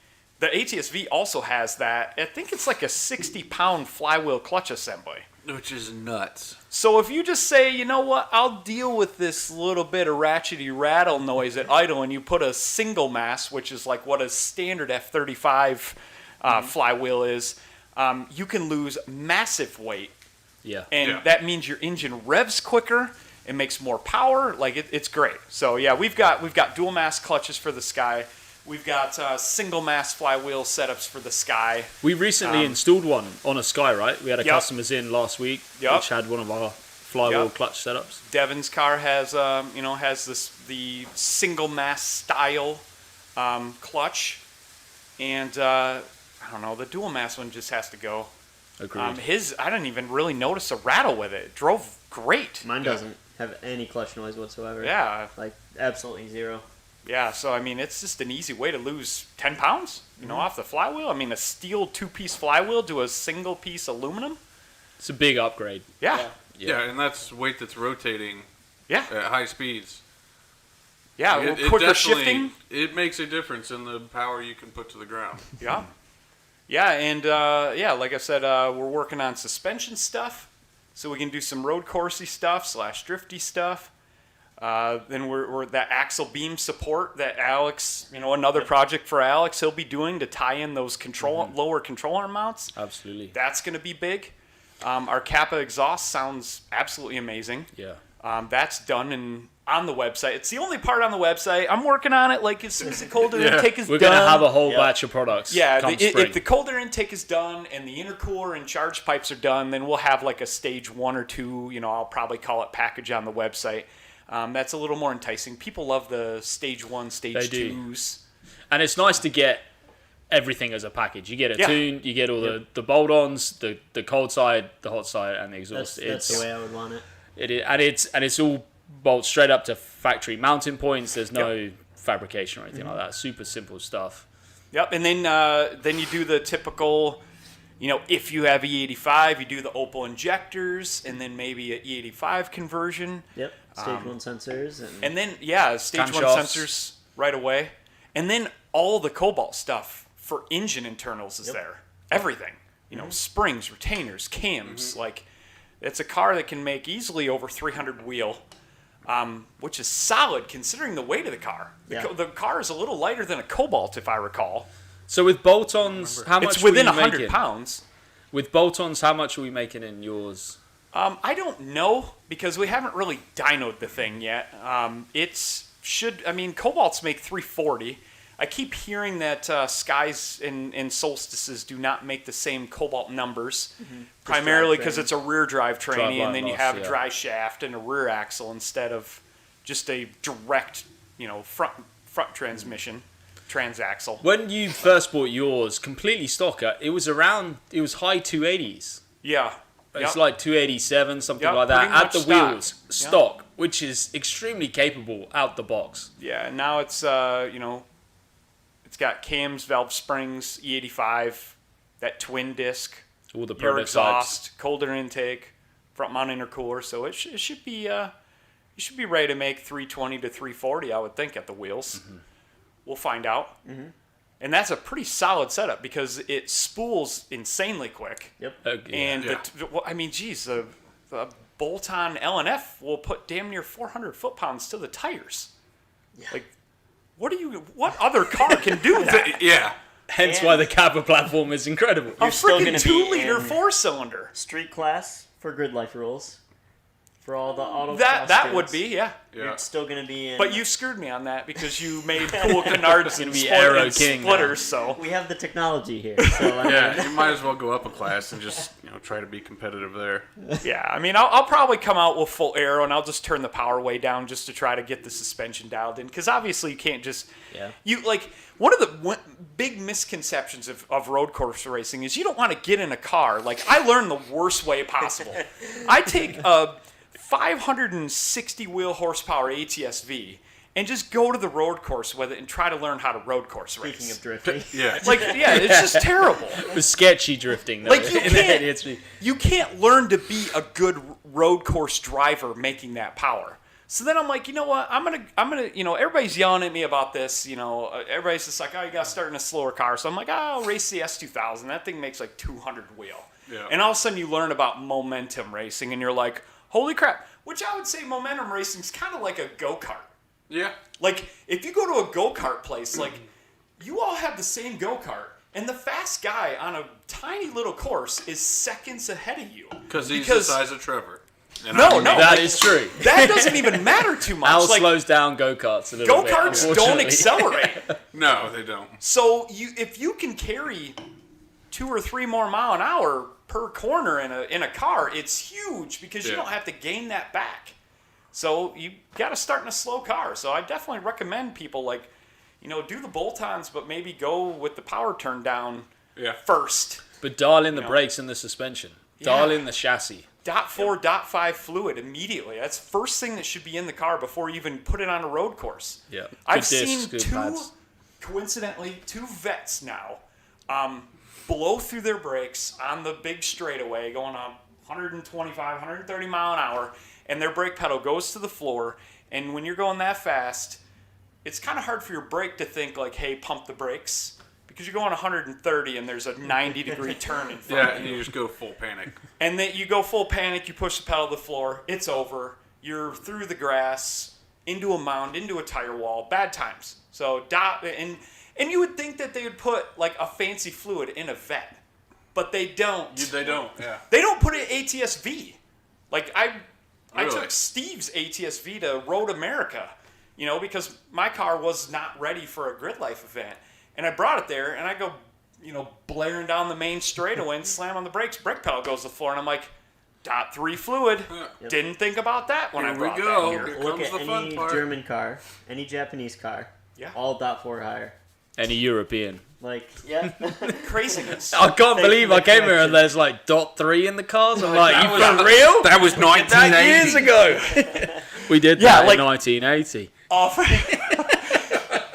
also has that. I think it's like a 60-pound flywheel clutch assembly. Which is nuts. So if you just say, you know what, I'll deal with this little bit of ratchety rattle noise at idle, and you put a single mass, which is like what a standard F35 flywheel is, you can lose massive weight. Yeah. And that means your engine revs quicker. It makes more power. Like it's great. So yeah, we've got dual mass clutches for the Sky. We've got single mass flywheel setups for the Sky. We recently installed one on a Sky, right? We had a Yep. customers in last week, Yep. which had one of our flywheel Yep. clutch setups. Devin's car has the single mass style clutch, and I don't know, the dual mass one just has to go. Agreed. I didn't even really notice a rattle with it. It drove great. Mine doesn't have any clutch noise whatsoever. Yeah, Like, absolutely zero. yeah. So I mean, it's just an easy way to lose 10 pounds, off the flywheel. I mean, a steel 2-piece flywheel to a single piece aluminum. It's a big upgrade. Yeah, Yeah, and that's weight that's rotating yeah, at high speeds. yeah. It Quicker definitely- shifting. It makes a difference in the power you can put to the ground. Yeah. Yeah, and like I said, we're working on suspension stuff, so we can do some road coursey stuff / drifty stuff. Then we're that axle beam support that Alex, another project for Alex, he'll be doing to tie in those lower control arm mounts. Absolutely. That's going to be big. Our Kappa exhaust sounds absolutely amazing. Yeah. That's done and on the website. It's the only part on the website. I'm working on it. Like as soon as the colder intake is We're done, going to have a whole Yeah. batch of products. yeah, come if spring. the colder intake is done and the intercooler and charge pipes are done, then we'll have like a stage 1 or 2, I'll probably call it package on the website. That's a little more enticing. People love the stage 1, stage They do. 2s. And it's nice to get everything as a package. You get a Yeah. tune, you get all the bolt-ons, the cold side, the hot side, and the exhaust. That's the way I would want it. It's all bolts straight up to factory mounting points. There's no fabrication or anything like that. Super simple stuff. Yep, and then you do the typical, if you have E85, you do the Opal injectors, and then maybe an E85 conversion. Yep. Stage 1 sensors. And then, stage 1 Camshafts. sensors right away. And then all the Cobalt stuff for engine internals is there. Everything. Springs, retainers, cams. Like, it's a car that can make easily over 300 wheel, which is solid considering the weight of the car. The car is a little lighter than a Cobalt, if I recall. So with bolt-ons, how much It's within were you 100 making? Pounds. With bolt-ons, how much are we making in yours? I don't know because we haven't really dynoed the thing yet. Cobalts make 340. I keep hearing that Skies and Solstices do not make the same Cobalt numbers, primarily because it's a rear drive trainee, and then you have a dry shaft and a rear axle instead of just a direct, front transmission, transaxle. When you first bought yours, completely stocker, it was high 280s. Yeah. It's like 287, something Yep, like that, pretty at much the stock. wheels, stock, which is extremely capable out the box. Yeah, and now it's it's got cams, valve springs, E85, that twin disc, All the your prototypes. exhaust, colder intake, front mount intercooler. So it should be ready to make 320 to 340, I would think, at the wheels. We'll find out. And that's a pretty solid setup because it spools insanely quick. Yep. And the bolt-on LNF will put damn near 400 foot-pounds to the tires. Yeah. Like, what other car can do that? Yeah. Hence why the Kappa platform is incredible. A still freaking gonna be 2-liter in- 4-cylinder. Street class for grid life rules. For all the auto That would be, yeah. You're still going to be in... But you screwed me on that because you made cool canards and be Aero and King splitters, so... We have the technology here, so... Yeah, you might as well go up a class and just try to be competitive there. Yeah, I mean, I'll probably come out with full aero, and I'll just turn the power way down just to try to get the suspension dialed in. Because obviously you can't just... Yeah. One of the big misconceptions of road course racing is you don't want to get in a car. Like, I learned the worst way possible. I take a 560 wheel horsepower ATS-V and just go to the road course with it and try to learn how to road course race. Speaking of drifting. Yeah. It's just terrible. It was sketchy drifting, though. Like, you can't learn to be a good road course driver making that power. So then I'm like, you know what? I'm gonna, everybody's yelling at me about this. Everybody's just like, oh, you got to start in a slower car. So I'm like, oh, I'll race the S2000. That thing makes like 200 wheel. Yeah. And all of a sudden you learn about momentum racing, and you're like, holy crap! Which I would say momentum racing is kind of like a go-kart. Yeah. Like, if you go to a go-kart place, like, you all have the same go-kart, and the fast guy on a tiny little course is seconds ahead of you. Because he's the size of Trevor. No, That is true. That doesn't even matter too much. Al slows down go-karts a little bit. Go-karts don't unfortunately. accelerate. No, they don't. So if you can carry 2 or 3 more mile an hour per corner in a car, it's huge because you don't have to gain that back. So you got to start in a slow car. So I definitely recommend people do the bolt-ons, but maybe go with the power turned down first. But dial in the brakes and the suspension. Dial in the chassis. .4, .5 fluid immediately. That's the first thing that should be in the car before you even put it on a road course. Yeah. I've seen coincidentally, two vets now blow through their brakes on the big straightaway going on 125, 130 mile an hour, and their brake pedal goes to the floor. And when you're going that fast, it's kind of hard for your brake to think like, hey, pump the brakes. Because you're going 130 and there's a 90-degree turn in front of you. Yeah, you just go full panic. And then you go full panic, you push the pedal to the floor, it's over. You're through the grass, into a mound, into a tire wall, bad times. So, and you would think that they would put like a fancy fluid in a vet, but they don't. They don't, yeah. They don't put it in ATS-V. Like, I Really? took Steve's ATS-V to Road America, because my car was not ready for a grid life event. And I brought it there, and I go, blaring down the main straightaway and slam on the brakes. Brake pedal goes to the floor, and I'm like, .3 fluid. Yep. Didn't think about that when I brought that here. Here Look comes at the fun any part. German car, any Japanese car. Yeah. All .4 higher. Any European. Craziness. I can't believe I came here and there's like .3 in the cars. I'm like, you for real? That was 1980. Years ago. We did that in 1980.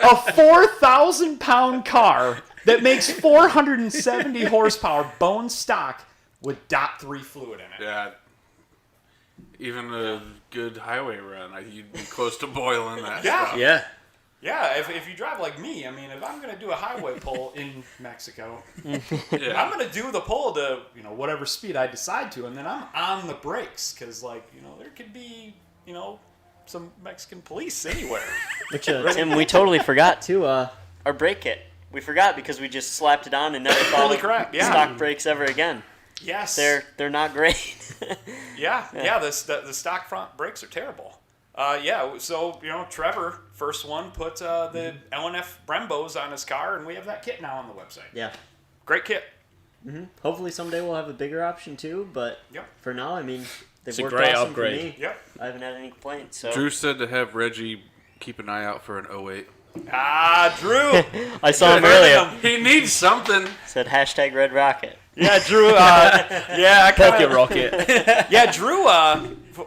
A 4,000-pound car that makes 470 horsepower bone stock with .3 fluid in it. Yeah. Even a good highway run, you'd be close to boiling that stuff. Yeah. Yeah, if you drive like me, I mean, if I'm going to do a highway pull in Mexico, Yeah. I'm going to do the pull to, whatever speed I decide to, and then I'm on the brakes because, there could be, some Mexican police anywhere. Which, Tim, we totally forgot, too, our brake kit. We forgot because we just slapped it on and never thought Holy of crap, yeah. stock brakes ever again. Yes. They're not great. The stock front brakes are terrible. So, Trevor, first one, put the LNF Brembos on his car, and we have that kit now on the website. Yeah. Great kit. Mm-hmm. Hopefully someday we'll have a bigger option, too, but for now, I mean, they've It's a worked great awesome upgrade. for me. Yep. I haven't had any complaints, so... Drew said to have Reggie keep an eye out for an 08. Drew. I saw him earlier. He needs something. Said hashtag Red Rocket. Yeah, Drew. Pocket rocket. Yeah, Drew.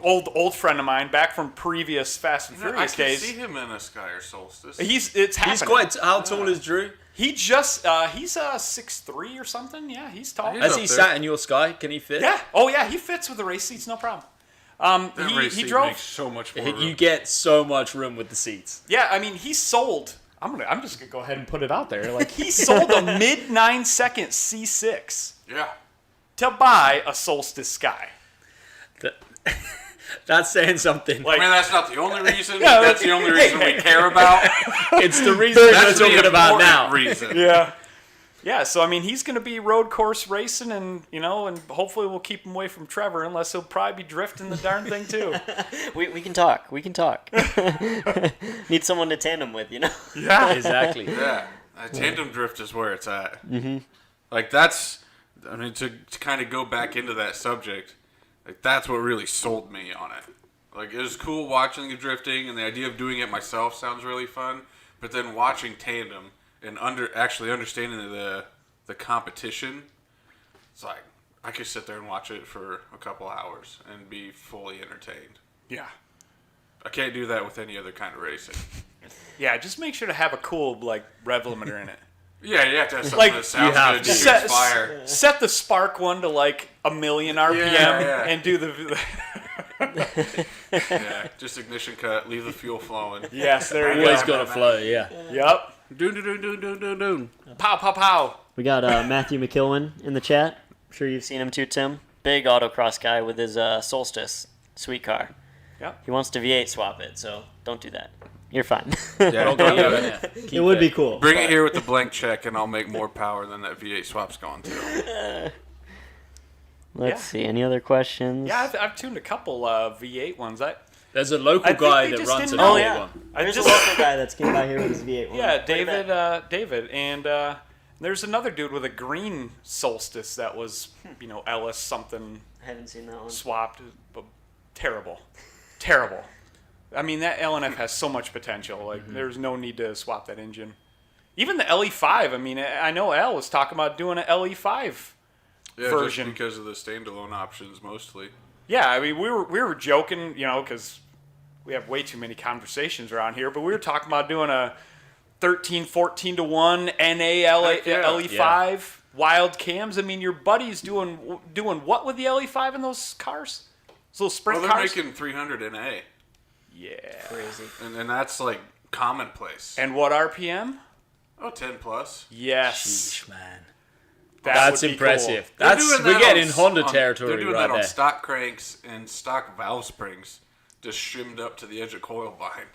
Old friend of mine, back from previous Fast and I Furious can days. see him in a Skyer Solstice. It's happening. He's quite. How tall is Drew? He just he's 6'3" or something. Yeah, he's tall. He's Has up he there. sat in your Sky? Can he fit? Yeah. Oh yeah, he fits with the race seats, no problem. That race He seat drove. makes so much more room. You get so much room with the seats. Yeah, I mean, he sold. I'm just gonna go ahead and put it out there. Like, he sold a mid 9-second C6 Yeah. to buy a Solstice Sky. That's saying something. Like, I mean, that's not the only reason. Yeah, That's the only reason we care about. It's the reason we're That's the talking about now. important reason. yeah. Yeah, so I mean, he's going to be road course racing, and and hopefully we'll keep him away from Trevor, unless he'll probably be drifting the darn thing too. We can talk. We can talk. Need someone to tandem with, Yeah, Exactly. Yeah, tandem drift is where it's at. Mm-hmm. Like that's, I mean, to kind of go back into that subject, like that's what really sold me on it. Like it was cool watching the drifting, and the idea of doing it myself sounds really fun. But then watching tandem and actually understanding the competition, it's like I could sit there and watch it for a couple hours and be fully entertained. yeah, I can't do that with any other kind of racing. yeah. Just make sure to have a cool rev limiter in it. Yeah, you have to have something that sounds have good to. to inspire. Set the spark one to 1,000,000 RPM Yeah. and do the. Yeah, just ignition cut, leave the fuel flowing. Yes, there you Always go. got to flow, yeah. Yep. Doon. Pow, pow, pow. We got Matthew McKilwen in the chat. I'm sure you've seen him too, Tim. Big autocross guy with his Solstice sweet car. Yep. He wants to V8 swap it, so don't do that. You're fine. Yeah, Don't do it. It would be cool. bring it here with the blank check, and I'll make more power than that V8 swap's going to. Let's see. Any other questions? Yeah, I've tuned a couple V8 ones. There's a local I think guy they that just runs an didn't know. V8 yeah. one. There's a local guy that's came by here with his V8 one. Yeah, Look at that. David, and there's another dude with a green Solstice that was, Ellis something I haven't seen that one. swapped, but terrible. I mean, that LNF has so much potential. Like, there's no need to swap that engine. Even the LE5. I mean, I know Al was talking about doing an LE5 Yeah, version. just because of the standalone options mostly. Yeah, I mean, we were joking, because we have way too many conversations around here, but we were talking about doing a 13, 14 to 1 NA Heck yeah. LE5 wild cams. I mean, your buddy's doing what with the LE5 in those cars? Those little sprint Well, they're cars? making 300 NA, Yeah. Crazy. and that's like commonplace. And what RPM? Oh, 10 plus. Yes. Sheesh, man. That That's would be impressive. cool. They're That's doing we're that getting on- Honda on- territory They're doing right that on there. stock cranks and stock valve springs, just shimmed up to the edge of coil bind.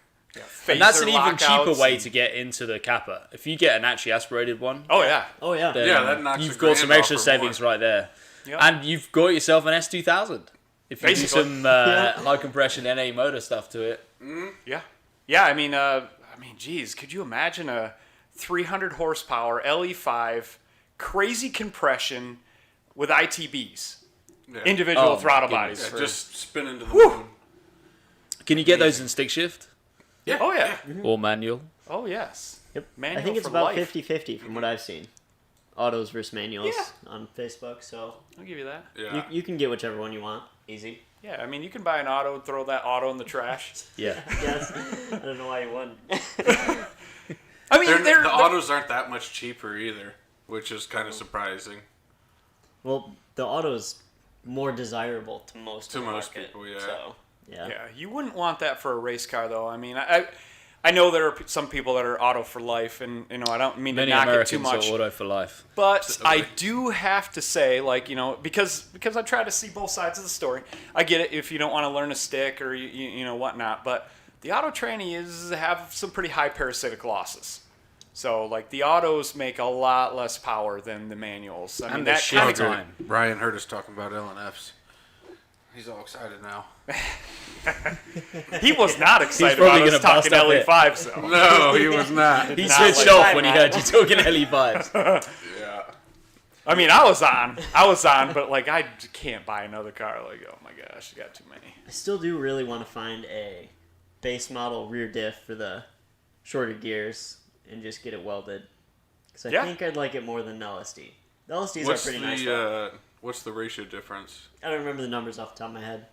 And that's an Phaser even cheaper lockouts way and- to get into the Kappa. If you get an actually aspirated one, Oh, yeah. Oh, yeah. then Yeah, that knocks you've a got some grand extra off or savings more. right there. Yep. And you've got yourself an S2000. If you Basically. do some high compression NA motor stuff to it. Yeah. Yeah, I mean, geez, could you imagine a 300 horsepower LE5, crazy compression with ITBs, Yeah. individual Oh, my throttle goodness. bodies? Yeah, For, just spin into the moon. Can you get those in stick shift Yeah. oh, yeah. or manual? Oh, yes. Yep. Manual I think it's for about life. 50-50 from what I've seen. Autos versus manuals Yeah. on Facebook, so I'll give you that. Yeah. you can get whichever one you want. Easy. Yeah, I mean, you can buy an auto and throw that auto in the trash. Yeah. Yes. I don't know why you wouldn't. I mean, The autos aren't that much cheaper either, which is kind of surprising. Well, the auto's more desirable to most To of the most market, people, yeah. So, yeah. Yeah, you wouldn't want that for a race car, though. I mean, I know there are some people that are auto for life, and I don't mean Many to knock it too Americans much. are auto for life. But I do have to say, because I try to see both sides of the story. I get it if you don't want to learn a stick or you whatnot, but the auto trannies have some pretty high parasitic losses. So the autos make a lot less power than the manuals. I mean, the that shit kind of time. Ryan heard us talking about LNFs. He's all excited now. he was not excited probably about us gonna bust talking up LE5. So No, he was not. He Not switched like off that, when he Matt. heard you talking LE5s. Yeah. I mean, I was on, but I can't buy another car. Oh my gosh, I got too many. I still do really want to find a base model rear diff for the shorter gears and just get it welded. Because I Yeah. think I'd like it more than the LSD. The LSDs What's are pretty nice. what's the ratio difference? I don't remember the numbers off the top of my head.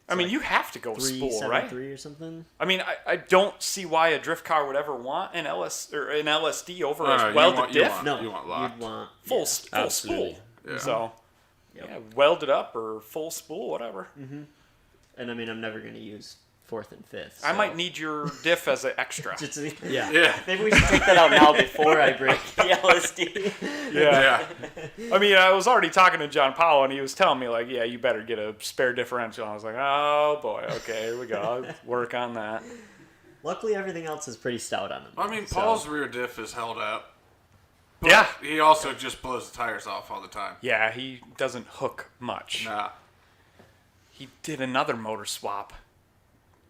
I mean, you have to go spool, right? 373 or something. I mean, I don't see why a drift car would ever want an LSD over No, a you welded want- you diff. want- No, You want locked. you'd want Full yeah. spool. Yeah. So, Yep. yeah, welded up or full spool, whatever. And I mean, I'm never going to use fourth and fifth. I so- might need your diff as an extra. Just- Yeah. Yeah. Maybe we should take that out now before I break the LSD. Yeah. I mean, I was already talking to John Powell, and he was telling me, yeah, you better get a spare differential. I was like, oh, boy, okay, here we go. I'll work on that. Luckily, everything else is pretty stout on them. I mean, so- Paul's rear diff is held up. But Yeah. he also just blows the tires off all the time. Yeah, he doesn't hook much. Nah. He did another motor swap.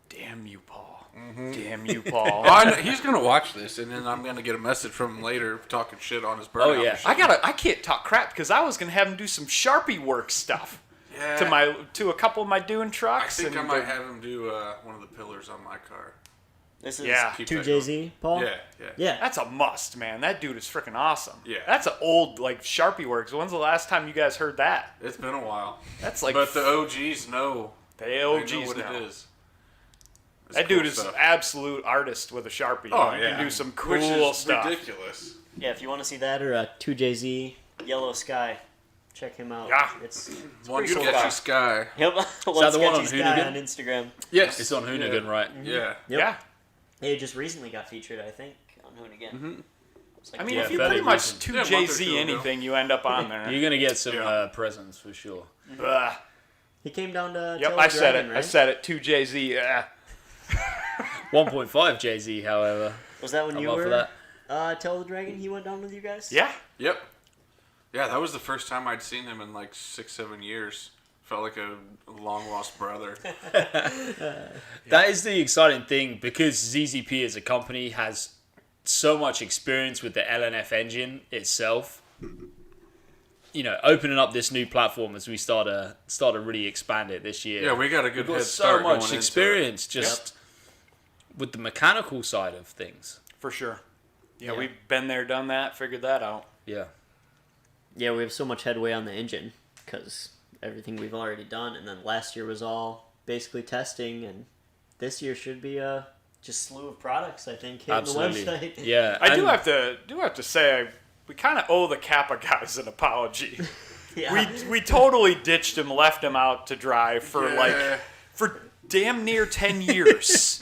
Damn you, Paul. Mm-hmm. Damn you, Paul. Oh, I know, he's gonna watch this, and then I'm gonna get a message from him later talking shit on his burnout. Oh, yeah. machine. I can't talk crap because I was gonna have him do some Sharpie work stuff Yeah. to a couple of my Dune I trucks. think I and, might have him do one of the pillars on my car. This is Yeah. 2JZ, Paul? Yeah, yeah. Yeah. That's a must, man. That dude is freaking awesome. Yeah. That's an old like Sharpie works. When's the last time you guys heard that? It's been a while. That's like But the OGs know. the They OGs know what now. it is. It's That cool dude is stuff. an absolute artist with a Sharpie. Oh, He yeah. can do some Which cool is stuff. ridiculous. Yeah, if you want to see that or a 2JZ Yellow Sky, check him out. Yeah. It's One pretty cool sketchy guy. sky. Yep. that the one on Sketchy Sky Hoonigan? on Instagram. Yes. It's on Hoonigan, right? Yeah. Yep. Yeah. It just recently got featured, I think, on Hoonigan. It's like I mean, Yeah, if you fairly pretty much recent. two Yeah, a month or two JZ ago. anything, you end up on there. You're gonna get some Yeah. presents for sure. Ugh. He came down to Yep, Tail I the said Dragon, it. right? I said it. 2JZ. 1.5 JZ, however. Was that when I'm you up for were that. Tell the Dragon? He went down with you guys? Yeah. Yep. Yeah, that was the first time I'd seen him in like 6-7 years. Felt like a long lost brother. That is the exciting thing because ZZP as a company has so much experience with the LNF engine itself. You know, opening up this new platform as we start to really expand it this year. Yeah, we got a good We've got head so start going much into experience just with the mechanical side of things. For sure. Yeah, Yeah. we've been there, done that, figured that out. Yeah. Yeah, we have so much headway on the engine because everything we've already done. And then last year was all basically testing. And this year should be a just slew of products, I think, hitting Absolutely. the website. Yeah. I do and- have to say we kind of owe the Kappa guys an apology. Yeah. We totally ditched him, left him out to dry for Yeah. for damn near 10 years.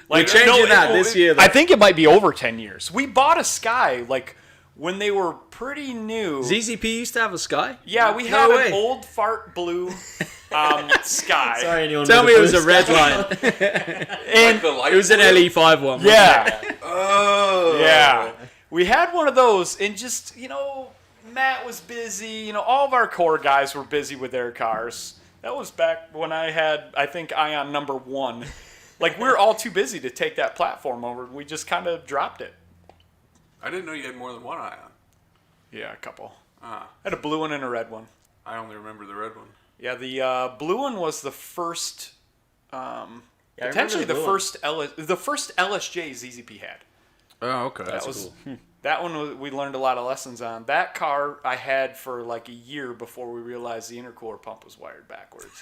We're changing that this year, though. I think it might be over 10 years. We bought a Sky like when they were pretty new. ZZP used to have a Sky? Yeah, we No had way. an old fart blue Sky. Sorry, anyone. Tell with me a it was a blue red sky. line. And the light It was an blue? LE5 one. wasn't it? yeah, Oh. yeah. We had one of those, and just, Matt was busy. All of our core guys were busy with their cars. That was back when I had, I think, Ion number 1. Like, we were all too busy to take that platform over. We just kind of dropped it. I didn't know you had more than one Ion. Yeah, a couple. Ah, I had a blue one and a red one. I only remember the red one. Yeah, the blue one was the first, I potentially remember the first LSJ ZZP had. Oh, okay. That was that one we learned a lot of lessons on. That car I had for like a year before we realized the intercooler pump was wired backwards.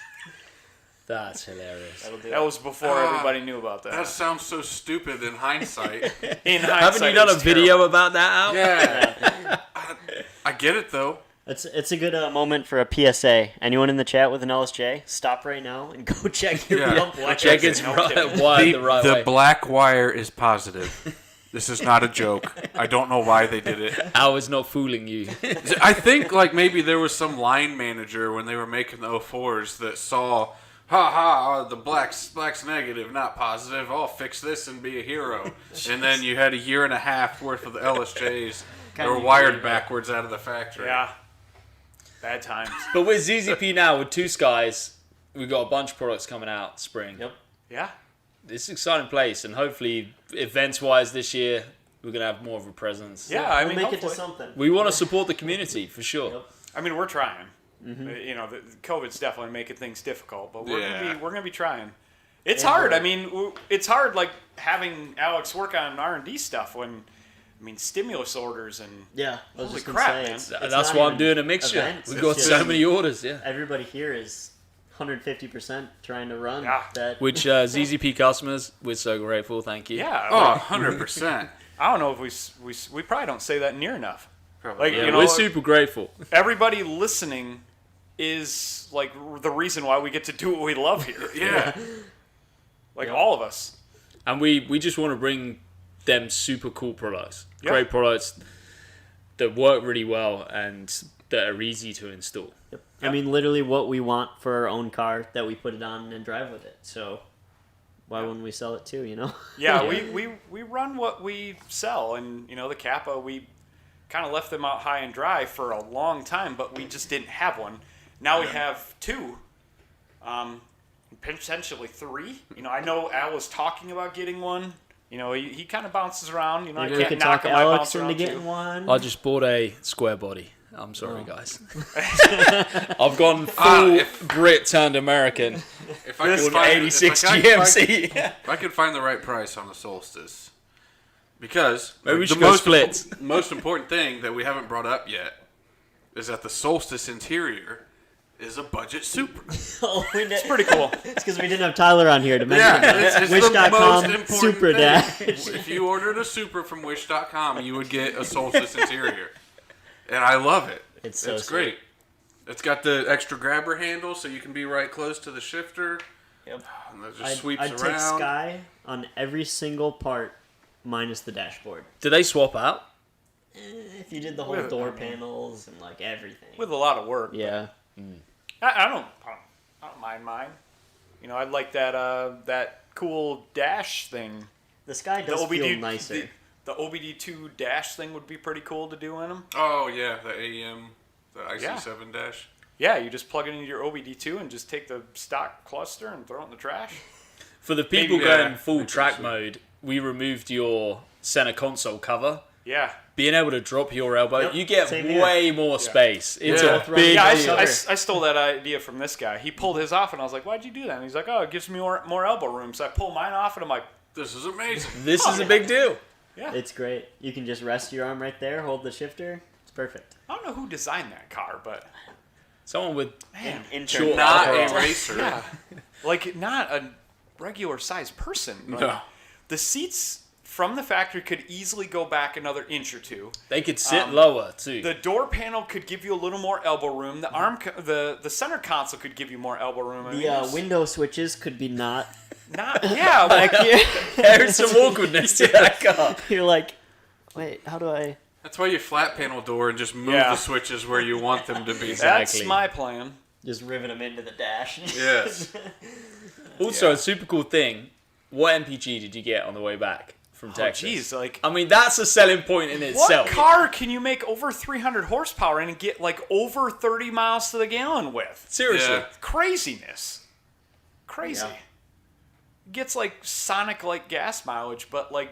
That's hilarious. That'll do That it. was before everybody knew about that. That sounds so stupid in hindsight. In hindsight, Haven't you done a it's video terrible. about that out? Yeah. I get it though. It's a good moment for a PSA. Anyone in the chat with an LSJ, stop right now and go check your Yeah. pump wire. Check it's No right, kidding. wired the right way. black wire is positive. This is not a joke. I don't know why they did it. I was not fooling you. I think like maybe there was some line manager when they were making the 04s that saw, the black's negative, not positive. I'll fix this and be a hero. And then you had a year and a half worth of the LSJs that were wired backwards out of the factory. Yeah, bad times. But with ZZP now, with 2 Skies, we've got a bunch of products coming out spring. Yep. Yeah, It's an exciting place, and hopefully, events-wise this year, we're going to have more of a presence. yeah. We'll I mean, make it to hopefully. something. We want to support the community, for sure. Yep. I mean, we're trying. The COVID's definitely making things difficult, but we're gonna be trying. It's Yeah, hard. right. I mean, it's hard like having Alex work on R&D stuff when, stimulus orders and Yeah. I was Holy just gonna crap, say, man. it's That's not why I'm even doing a mixture. events, We've it's got just so many orders, yeah. Everybody here is 150% trying to run Yeah. that. Which ZZP customers, we're so grateful, thank you. yeah. Oh, 100%. I don't know if we probably don't say that near enough. Like, Yeah, you know, we're super grateful. everybody listening is like the reason why we get to do what we love here. Yeah. Like all of us. And we just want to bring them super cool products. Yeah. Great products that work really well and that are easy to install. I mean, literally what we want for our own car that we put it on and drive with it. So why wouldn't we sell it too, Yeah, Yeah. we run what we sell, and the Kappa, we kind of left them out high and dry for a long time, but we just didn't have one. Now we have 2, potentially 3. I know Al was talking about getting one. He kind of bounces around. I Maybe we can't could knock talk him. I Alex bounce into around getting too. one. I just bought a square body. I'm sorry, guys. I've gone full Brit turned American. If I With could find 86 if I- GMC. If I could find the right price on the Solstice, because Maybe we the should go most splits. most important thing that we haven't brought up yet is that the Solstice interior is a budget Supra. It's pretty cool. It's because we didn't have Tyler on here to mention Yeah, it's the Wish.com most important Super thing. Dash. If you ordered a Supra from Wish.com, you would get a Solstice interior, and I love it. It's so great. It's got the extra grabber handle, so you can be right close to the shifter. Yep. And it just sweeps I'd around. take Sky on every single part minus the dashboard. Do they swap out? If you did the whole door panels and like everything. With a lot of work. Yeah. I don't mind mine. I'd like that cool dash thing. The Sky does feel nicer. The OBD2 dash thing would be pretty cool to do in them. Oh yeah, the AEM, the IC7 dash. Yeah, you just plug it into your OBD2 and just take the stock cluster and throw it in the trash. For the people Maybe, going yeah, full I track think so. mode, we removed your center console cover. Yeah. Being able to drop your elbow, Yep, you get same here. way more space. It's Yeah. a big Yeah, deal. I stole that idea from this guy. He pulled his off, and I was like, why'd you do that? And he's like, oh, it gives me more elbow room. So I pull mine off, and I'm like, This is amazing. This is a big deal. yeah. It's great. You can just rest your arm right there, hold the shifter. It's perfect. I don't know who designed that car, but Someone with Intern. Short Not upper a arm. racer. yeah, like not a regular sized person. Like, No. the seats from the factory could easily go back another inch or 2. they could sit lower too. The door panel could give you a little more elbow room. The the center console could give you more elbow room. I mean, The it's window switches could be not. yeah, like There is some awkwardness to that car. You're like, wait, how do I? That's why you flat panel door and just move Yeah. the switches where you want them to be. that's Exactly. my plan. Just rivet them into the dash. Yes. Also, a super cool thing. What MPG did you get on the way back from Oh, Texas? jeez, like. I mean, that's a selling point in What itself. car can you make over 300 horsepower and get like over 30 miles to the gallon with? Seriously. Yeah. Craziness. Crazy. Yeah. Gets like Sonic like gas mileage, but like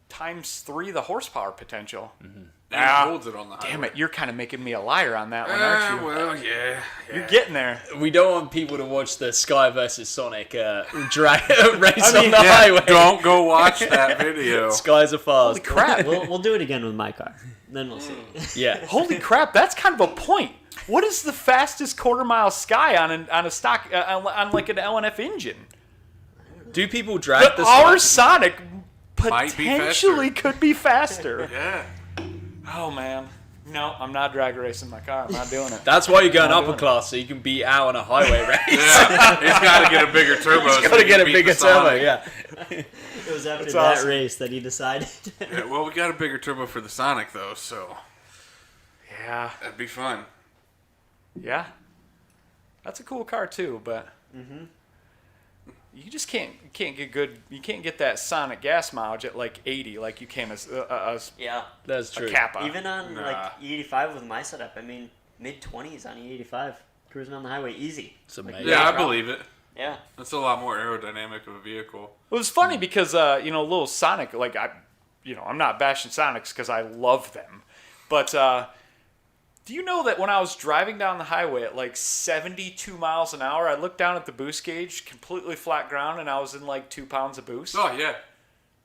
times 3 the horsepower potential. And Ah, it holds it on the highway. Damn it, you're kind of making me a liar on that one, aren't you? Well, yeah. You're getting there. We don't want people to watch the Sky versus Sonic drag race mean, on the Yeah, highway. don't go watch that video. Skies are Holy fast. crap. we'll do it again with my car. Then we'll see. Yeah. Holy crap, that's kind of a point. What is the fastest quarter mile Sky on a stock on like an LNF engine? Do people drag the Our Sky? Sonic Might be potentially could be faster. Yeah. Oh man, no, I'm not drag racing my car. I'm not doing it. That's why you're going Not upper doing it. class, so you can beat out on a highway race. Yeah. He's got to get a bigger turbo. He's got to get a bigger turbo, yeah. It was after That's that awesome. race that he decided. Yeah, well, we got a bigger turbo for the Sonic, though, so Yeah, that'd be fun. yeah, that's a cool car too, but you just can't get good. You can't get that Sonic gas mileage at like 80, like you can as Yeah. That's a true. Kappa. Even on Nah. like E85 with my setup, I mean, mid-20s on E85, cruising on the highway, easy. It's Like, amazing. Yeah, I problem. believe it. Yeah. That's a lot more aerodynamic of a vehicle. It was funny because little Sonic, like I'm not bashing Sonics because I love them, but do you know that when I was driving down the highway at like 72 miles an hour, I looked down at the boost gauge, completely flat ground, and I was in like 2 pounds of boost? Oh, yeah.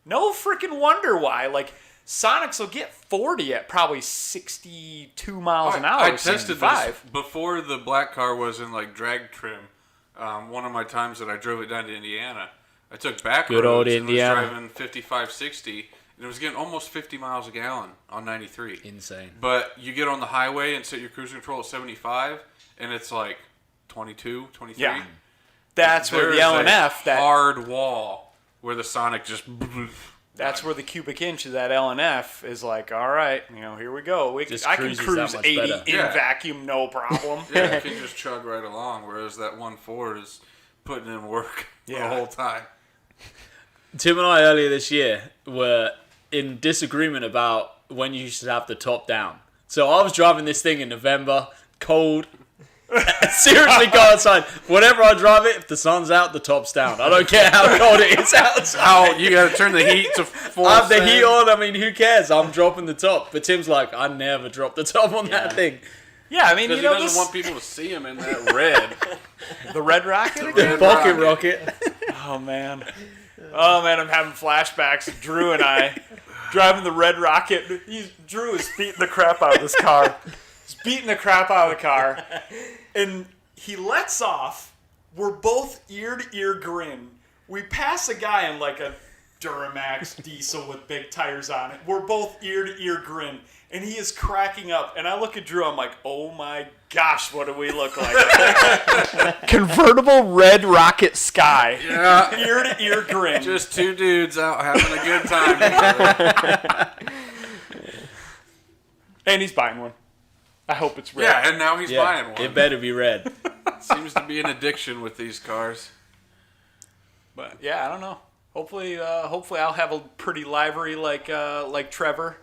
No freaking wonder why. Like Sonics will get 40 at probably 62 miles an hour. I tested 65. this before the black car was in like drag trim. One of my times that I drove it down to Indiana, I took back Good roads old and Indiana. was driving 55, 60, and it was getting almost 50 miles a gallon on 93. Insane. But you get on the highway and set your cruise control at 75, and it's like 22, 23. Yeah. That's where the There's a LNF, hard wall where the Sonic just. that's where the cubic inch of that LNF is like, all right, here we go. Just I can cruises that cruise much 80 better. in Yeah. vacuum, no problem. Yeah, you can just chug right along, whereas that 1.4 is putting in work Yeah. the whole time. Tim and I earlier this year were in disagreement about when you should have the top down. So I was driving this thing in November, cold. Seriously, go outside. Whenever I drive it, if the sun's out, the top's down. I don't care how cold it is outside. Oh, you got to turn the heat to full. I have the send. heat on. I mean, who cares? I'm dropping the top. But Tim's like, I never drop the top on that thing. Yeah, I mean, Because you he know, doesn't want people to see him in that red. the Red Rocket The again? Red Pocket Rocket. rocket. Oh man, I'm having flashbacks of Drew and I driving the Red Rocket. Drew is beating the crap out of this car. He's beating the crap out of the car, and he lets off. We're both ear to ear grin. We pass a guy in like a Duramax diesel with big tires on it. We're both ear to ear grin, and he is cracking up. And I look at Drew. I'm like, oh my gosh, what do we look like? Convertible Red Rocket Sky. Yeah. Ear to ear grin. Just two dudes out having a good time. And he's buying one. I hope it's red. Yeah, and now he's Yeah, buying one. it better be red. Seems to be an addiction with these cars. But yeah, I don't know. Hopefully I'll have a pretty livery like Trevor.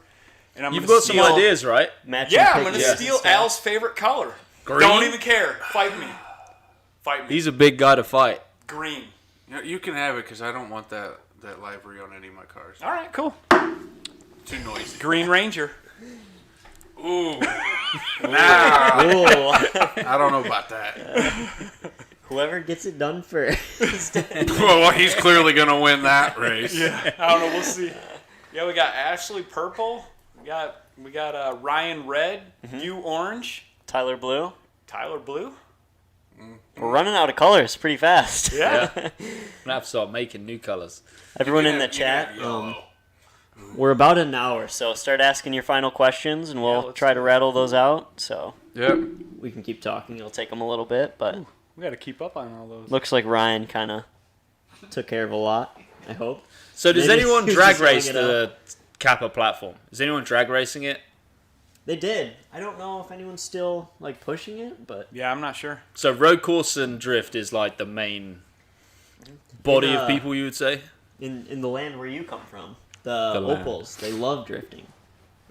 And I'm You've gonna got some steal- ideas, right? Matching Yeah, I'm gonna pictures and steal stuff. Al's favorite color. Green? Don't even care. Fight me. Fight me. He's a big guy to fight. Green. You know, you can have it because I don't want that livery on any of my cars. All right, cool. Too noisy. Green Ranger. Ooh. Ooh. I don't know about that. Whoever gets it done first. Well, he's clearly going to win that race. Yeah. I don't know. We'll see. Yeah, we got Ashley Purple. We got Ryan Red. You Orange. Tyler Blue. Tyler Blue. We're running out of colors pretty fast. Yeah. I'm gonna have to start making new colors. Everyone You in can the have- you can chat, have yellow. we're about an hour, so start asking your final questions, and we'll let's try do to it. rattle those out. So Yep. we can keep talking. It'll take them a little bit, but We got to keep up on all those. looks like Ryan kind of took care of a lot. I hope. So does Maybe anyone he's drag just race filling it the Kappa platform? Is anyone drag racing it? They did. I don't know if anyone's still like pushing it, but Yeah, I'm not sure. So road course and drift is like the main body In, of people, you would say? in the land where you come from, the land. Opals, they love drifting.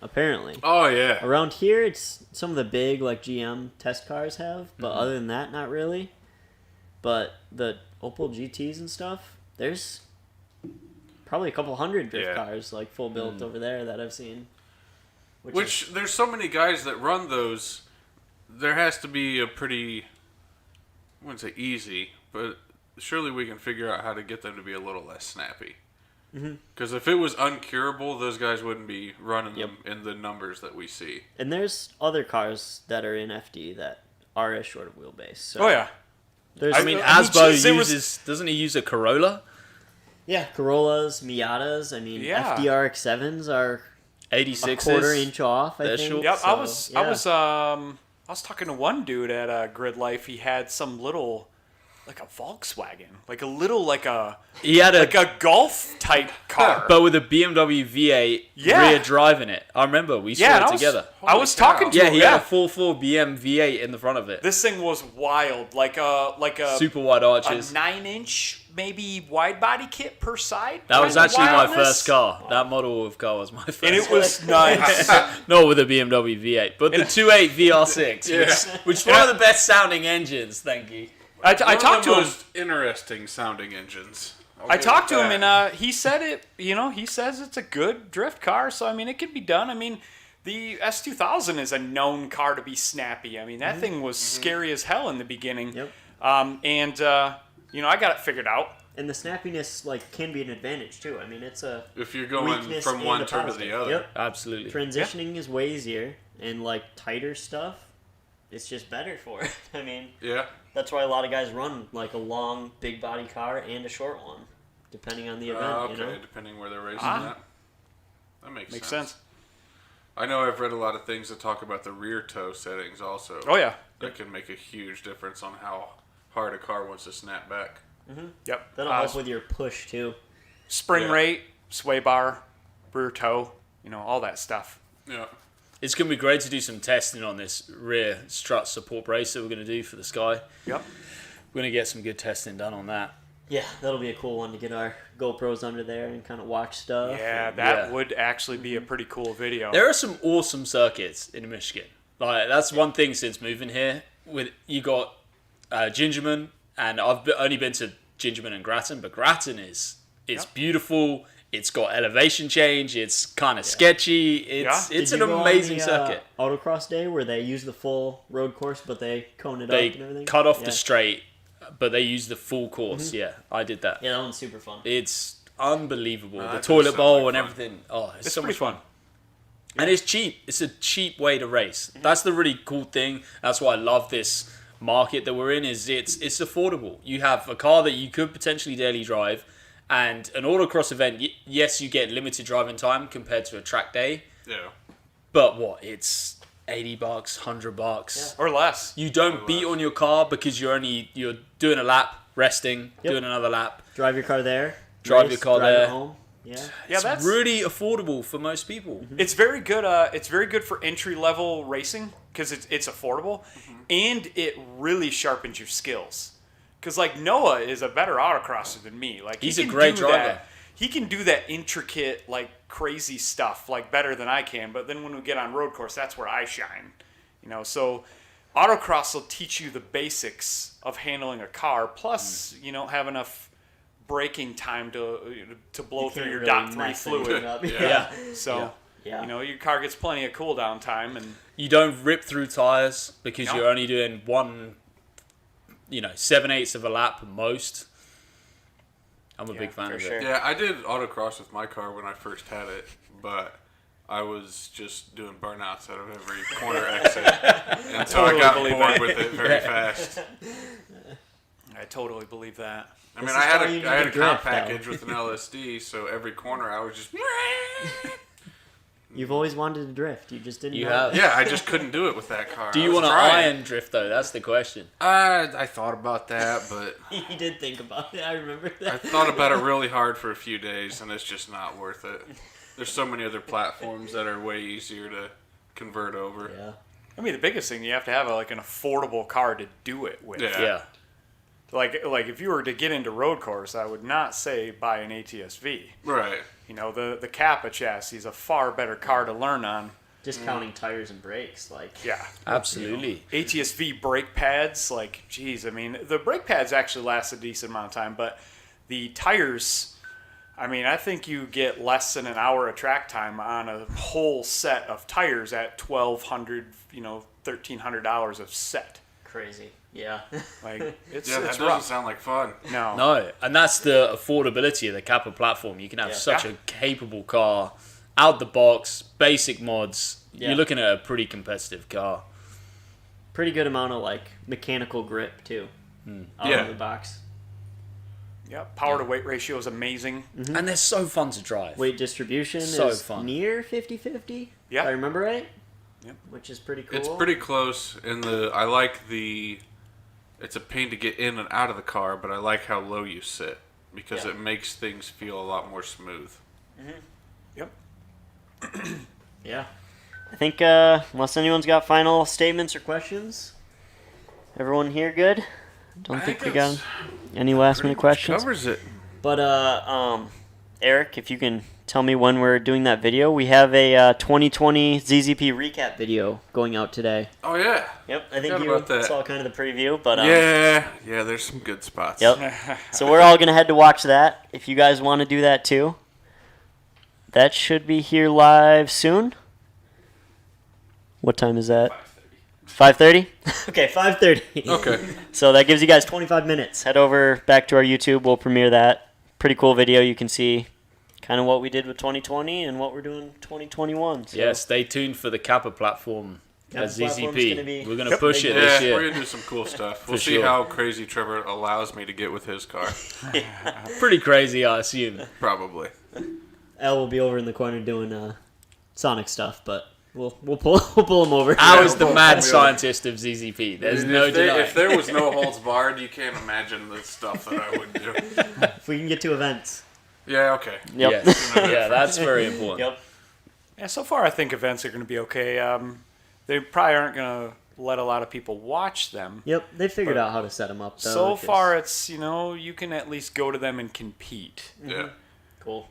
Apparently. Oh, yeah. Around here, it's some of the big like GM test cars have, but Mm-hmm. other than that, not really. But the Opel GTs and stuff, there's probably a couple hundred drift Yeah. cars like full built Mm. over there that I've seen. Which, there's so many guys that run those, there has to be a pretty, I wouldn't say easy, but surely we can figure out how to get them to be a little less snappy. Because if it was uncurable, those guys wouldn't be running them in the numbers that we see. And there's other cars that are in FD that are a shorter wheelbase. So Oh yeah. there's, I mean, I mean, Asbo geez, it was- uses... Doesn't he use a Corolla? yeah, Corollas, Miatas. I mean, Yeah. FDRX7s are a 86s? quarter inch off. I They're think. short. Yep. So, I was talking to one dude at Grid Life. He had some little, like a Volkswagen, like a little, like a He had like a Golf type car. but with a BMW V8 Yeah. rear drive in it. I remember, we saw yeah, it and I was, together. I was Holy talking cow. to Yeah, him. he Yeah, had a 4.4 BM V8 in the front of it. this thing was wild, like a Super wide a arches. 9-inch maybe wide body kit per side. That was kinda actually my wildness. first car. That model of car was my first. And it was nice. Not with a BMW V8, but the 2.8 VR6, which is one of the best sounding engines. Thank you. I One of talked the to him. most interesting sounding engines. I talked to him, and he said it. You know, he says it's a good drift car. So I mean, it can be done. I mean, the S2000 is a known car to be snappy. I mean, that thing was scary as hell in the beginning. Yep. You know, I got it figured out. And the snappiness like can be an advantage too. I mean, it's a If you're going weakness from and one a turn to positive. the other. Yep. Absolutely. Transitioning is way easier, and like tighter stuff, it's just better for it. I mean, Yeah. that's why a lot of guys run like a long, big body car and a short one, depending on the event. Okay, You know, depending where they're racing Ah. at. That makes Makes sense. sense. I know I've read a lot of things that talk about the rear toe settings also. Oh yeah. That can make a huge difference on how hard a car wants to snap back. Yep. that'll help with your push too. Spring Yeah. rate, sway bar, rear toe. You know, all that stuff. Yeah. It's going to be great to do some testing on this rear strut support brace that we're going to do for the Sky. Yep. We're going to get some good testing done on that. Yeah, that'll be a cool one to get our GoPros under there and kind of watch stuff. Yeah, and- that Yeah. would actually be a pretty cool video. There are some awesome circuits in Michigan. Like that's one thing since moving here. With you got Gingerman, and only been to Gingerman and Grattan, but Grattan is beautiful. It's got elevation change. It's kind of sketchy. It's Did an you go on amazing the, circuit. Autocross day where they use the full road course, but they cone it up They and everything. cut off Yeah. the straight, but they use the full course. Yeah, I did that. Yeah, that one's super fun. It's unbelievable. No, The that does toilet sound bowl like and fun. everything. Oh, it's It's so pretty much fun. fun. And it's cheap. It's a cheap way to race. That's the really cool thing. That's why I love this market that we're in. Is it's affordable. You have a car that you could potentially daily drive, and an autocross event. Yes, you get limited driving time compared to a track day, Yeah. but what? It's $80, $100. Or less. You don't beat on your car because you're doing a lap, resting, Yep. doing another lap. Drive your car there. Drive your car drive it there. home. Yeah. Yeah, It's that's really affordable for most people. It's very good. It's very good for entry level racing because it's affordable, and it really sharpens your skills. Because like Noah is a better autocrosser than me. Like He's he a can great do driver. that. He can do that intricate, like crazy stuff, like better than I can. But then when we get on road course, that's where I shine. So autocross will teach you the basics of handling a car. Plus, have enough braking time to blow through Can't your really dot 3 mess fluid. anything up. Yeah. So. Yeah. Your car gets plenty of cool down time, and You don't rip through tires because No. you're only doing 7/8 of a lap at most. I'm a big fan for of sure. it. Yeah, I did autocross with my car when I first had it, but I was just doing burnouts out of every corner exit until totally I got believe bored that. with it very fast. I totally believe that. I mean, This I is had why you need I had to a drift, comp though. package with an LSD, so every corner I was just. You've always wanted to drift. You just didn't You know have. it. Yeah, I just couldn't do it with that car. Do I you was want to trying. iron drift though? That's the question. I thought about that, but He did think about it. I remember I that. thought about it really hard for a few days, and it's just not worth it. There's so many other platforms that are way easier to convert over. Yeah. I mean, the biggest thing, you have to have an affordable car to do it with. Yeah. Yeah. Like if you were to get into road course, I would not say buy an ATS-V. Right. The Kappa chassis is a far better car to learn on. Just counting tires and brakes, Yeah. Absolutely. ATS-V brake pads, the brake pads actually last a decent amount of time, but the tires, I think you get less than an hour of track time on a whole set of tires at $1,200, $1,300 a set. crazy. Yeah. Like it's Yeah, that it's doesn't rough. sound like fun. No. No, and that's the affordability of the Kappa platform. You can have Yeah. such a capable car, out the box, basic mods. Yeah. You're looking at a pretty competitive car. Pretty good amount of mechanical grip too. Out Yeah. of the box. Yeah, power to weight ratio is amazing. And they're so fun to drive. Weight distribution So is fun. near 50-50. Yeah. If I remember right. Yep. Which is pretty cool. It's pretty close. I like it's a pain to get in and out of the car, but I like how low you sit because Yeah. it makes things feel a lot more smooth. Yep. Yeah. I think unless anyone's got final statements or questions, everyone here good? Don't think we got any last minute questions. Covers it. But Eric, if you can tell me when we're doing that video, we have a 2020 ZZP recap video going out today. Oh yeah. Yep, I think Forgot you about that. saw kind of the preview, but Yeah. There's some good spots. Yep. So we're all gonna head to watch that. If you guys want to do that too, that should be here live soon. What time is that? 5:30. Okay, 5:30. Okay. So that gives you guys 25 minutes. Head over back to our YouTube. We'll premiere that. Pretty cool video. You can see kind of what we did with 2020 and what we're doing 2021. So Yeah, stay tuned for the Kappa platform Kappa at platform's ZZP. gonna be- We're going to Yep. push it Yeah, this we're year. gonna do some cool stuff. We'll For see sure. how crazy Trevor allows me to get with his car. Pretty crazy, I assume. Probably. Al will be over in the corner doing Sonic stuff, but we'll pull him over. I was the we'll- mad we'll- scientist of ZZP. There's no denying. If there was no holds barred, you can't imagine the stuff that I would do. If we can get to events. Yeah, okay. Yep. Yes. Yeah, that's very important. Yep. Yeah, so far I think events are going to be okay. They probably aren't going to let a lot of people watch them. Yep, they figured out how to set them up. Though, So which is far, it's, you can at least go to them and compete. Yeah. cool.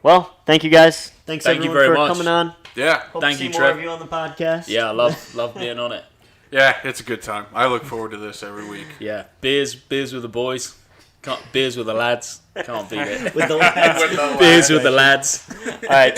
Well, thank you guys. Thanks Thank you everyone very for much. coming on. Yeah. Hope Thank to see you, more Trev. of you on the podcast. Yeah, I love being on it. Yeah, it's a good time. I look forward to this every week. Yeah, beers with the boys, beers with the lads. Can't beat it. With the lads. Beers with the lads. All right.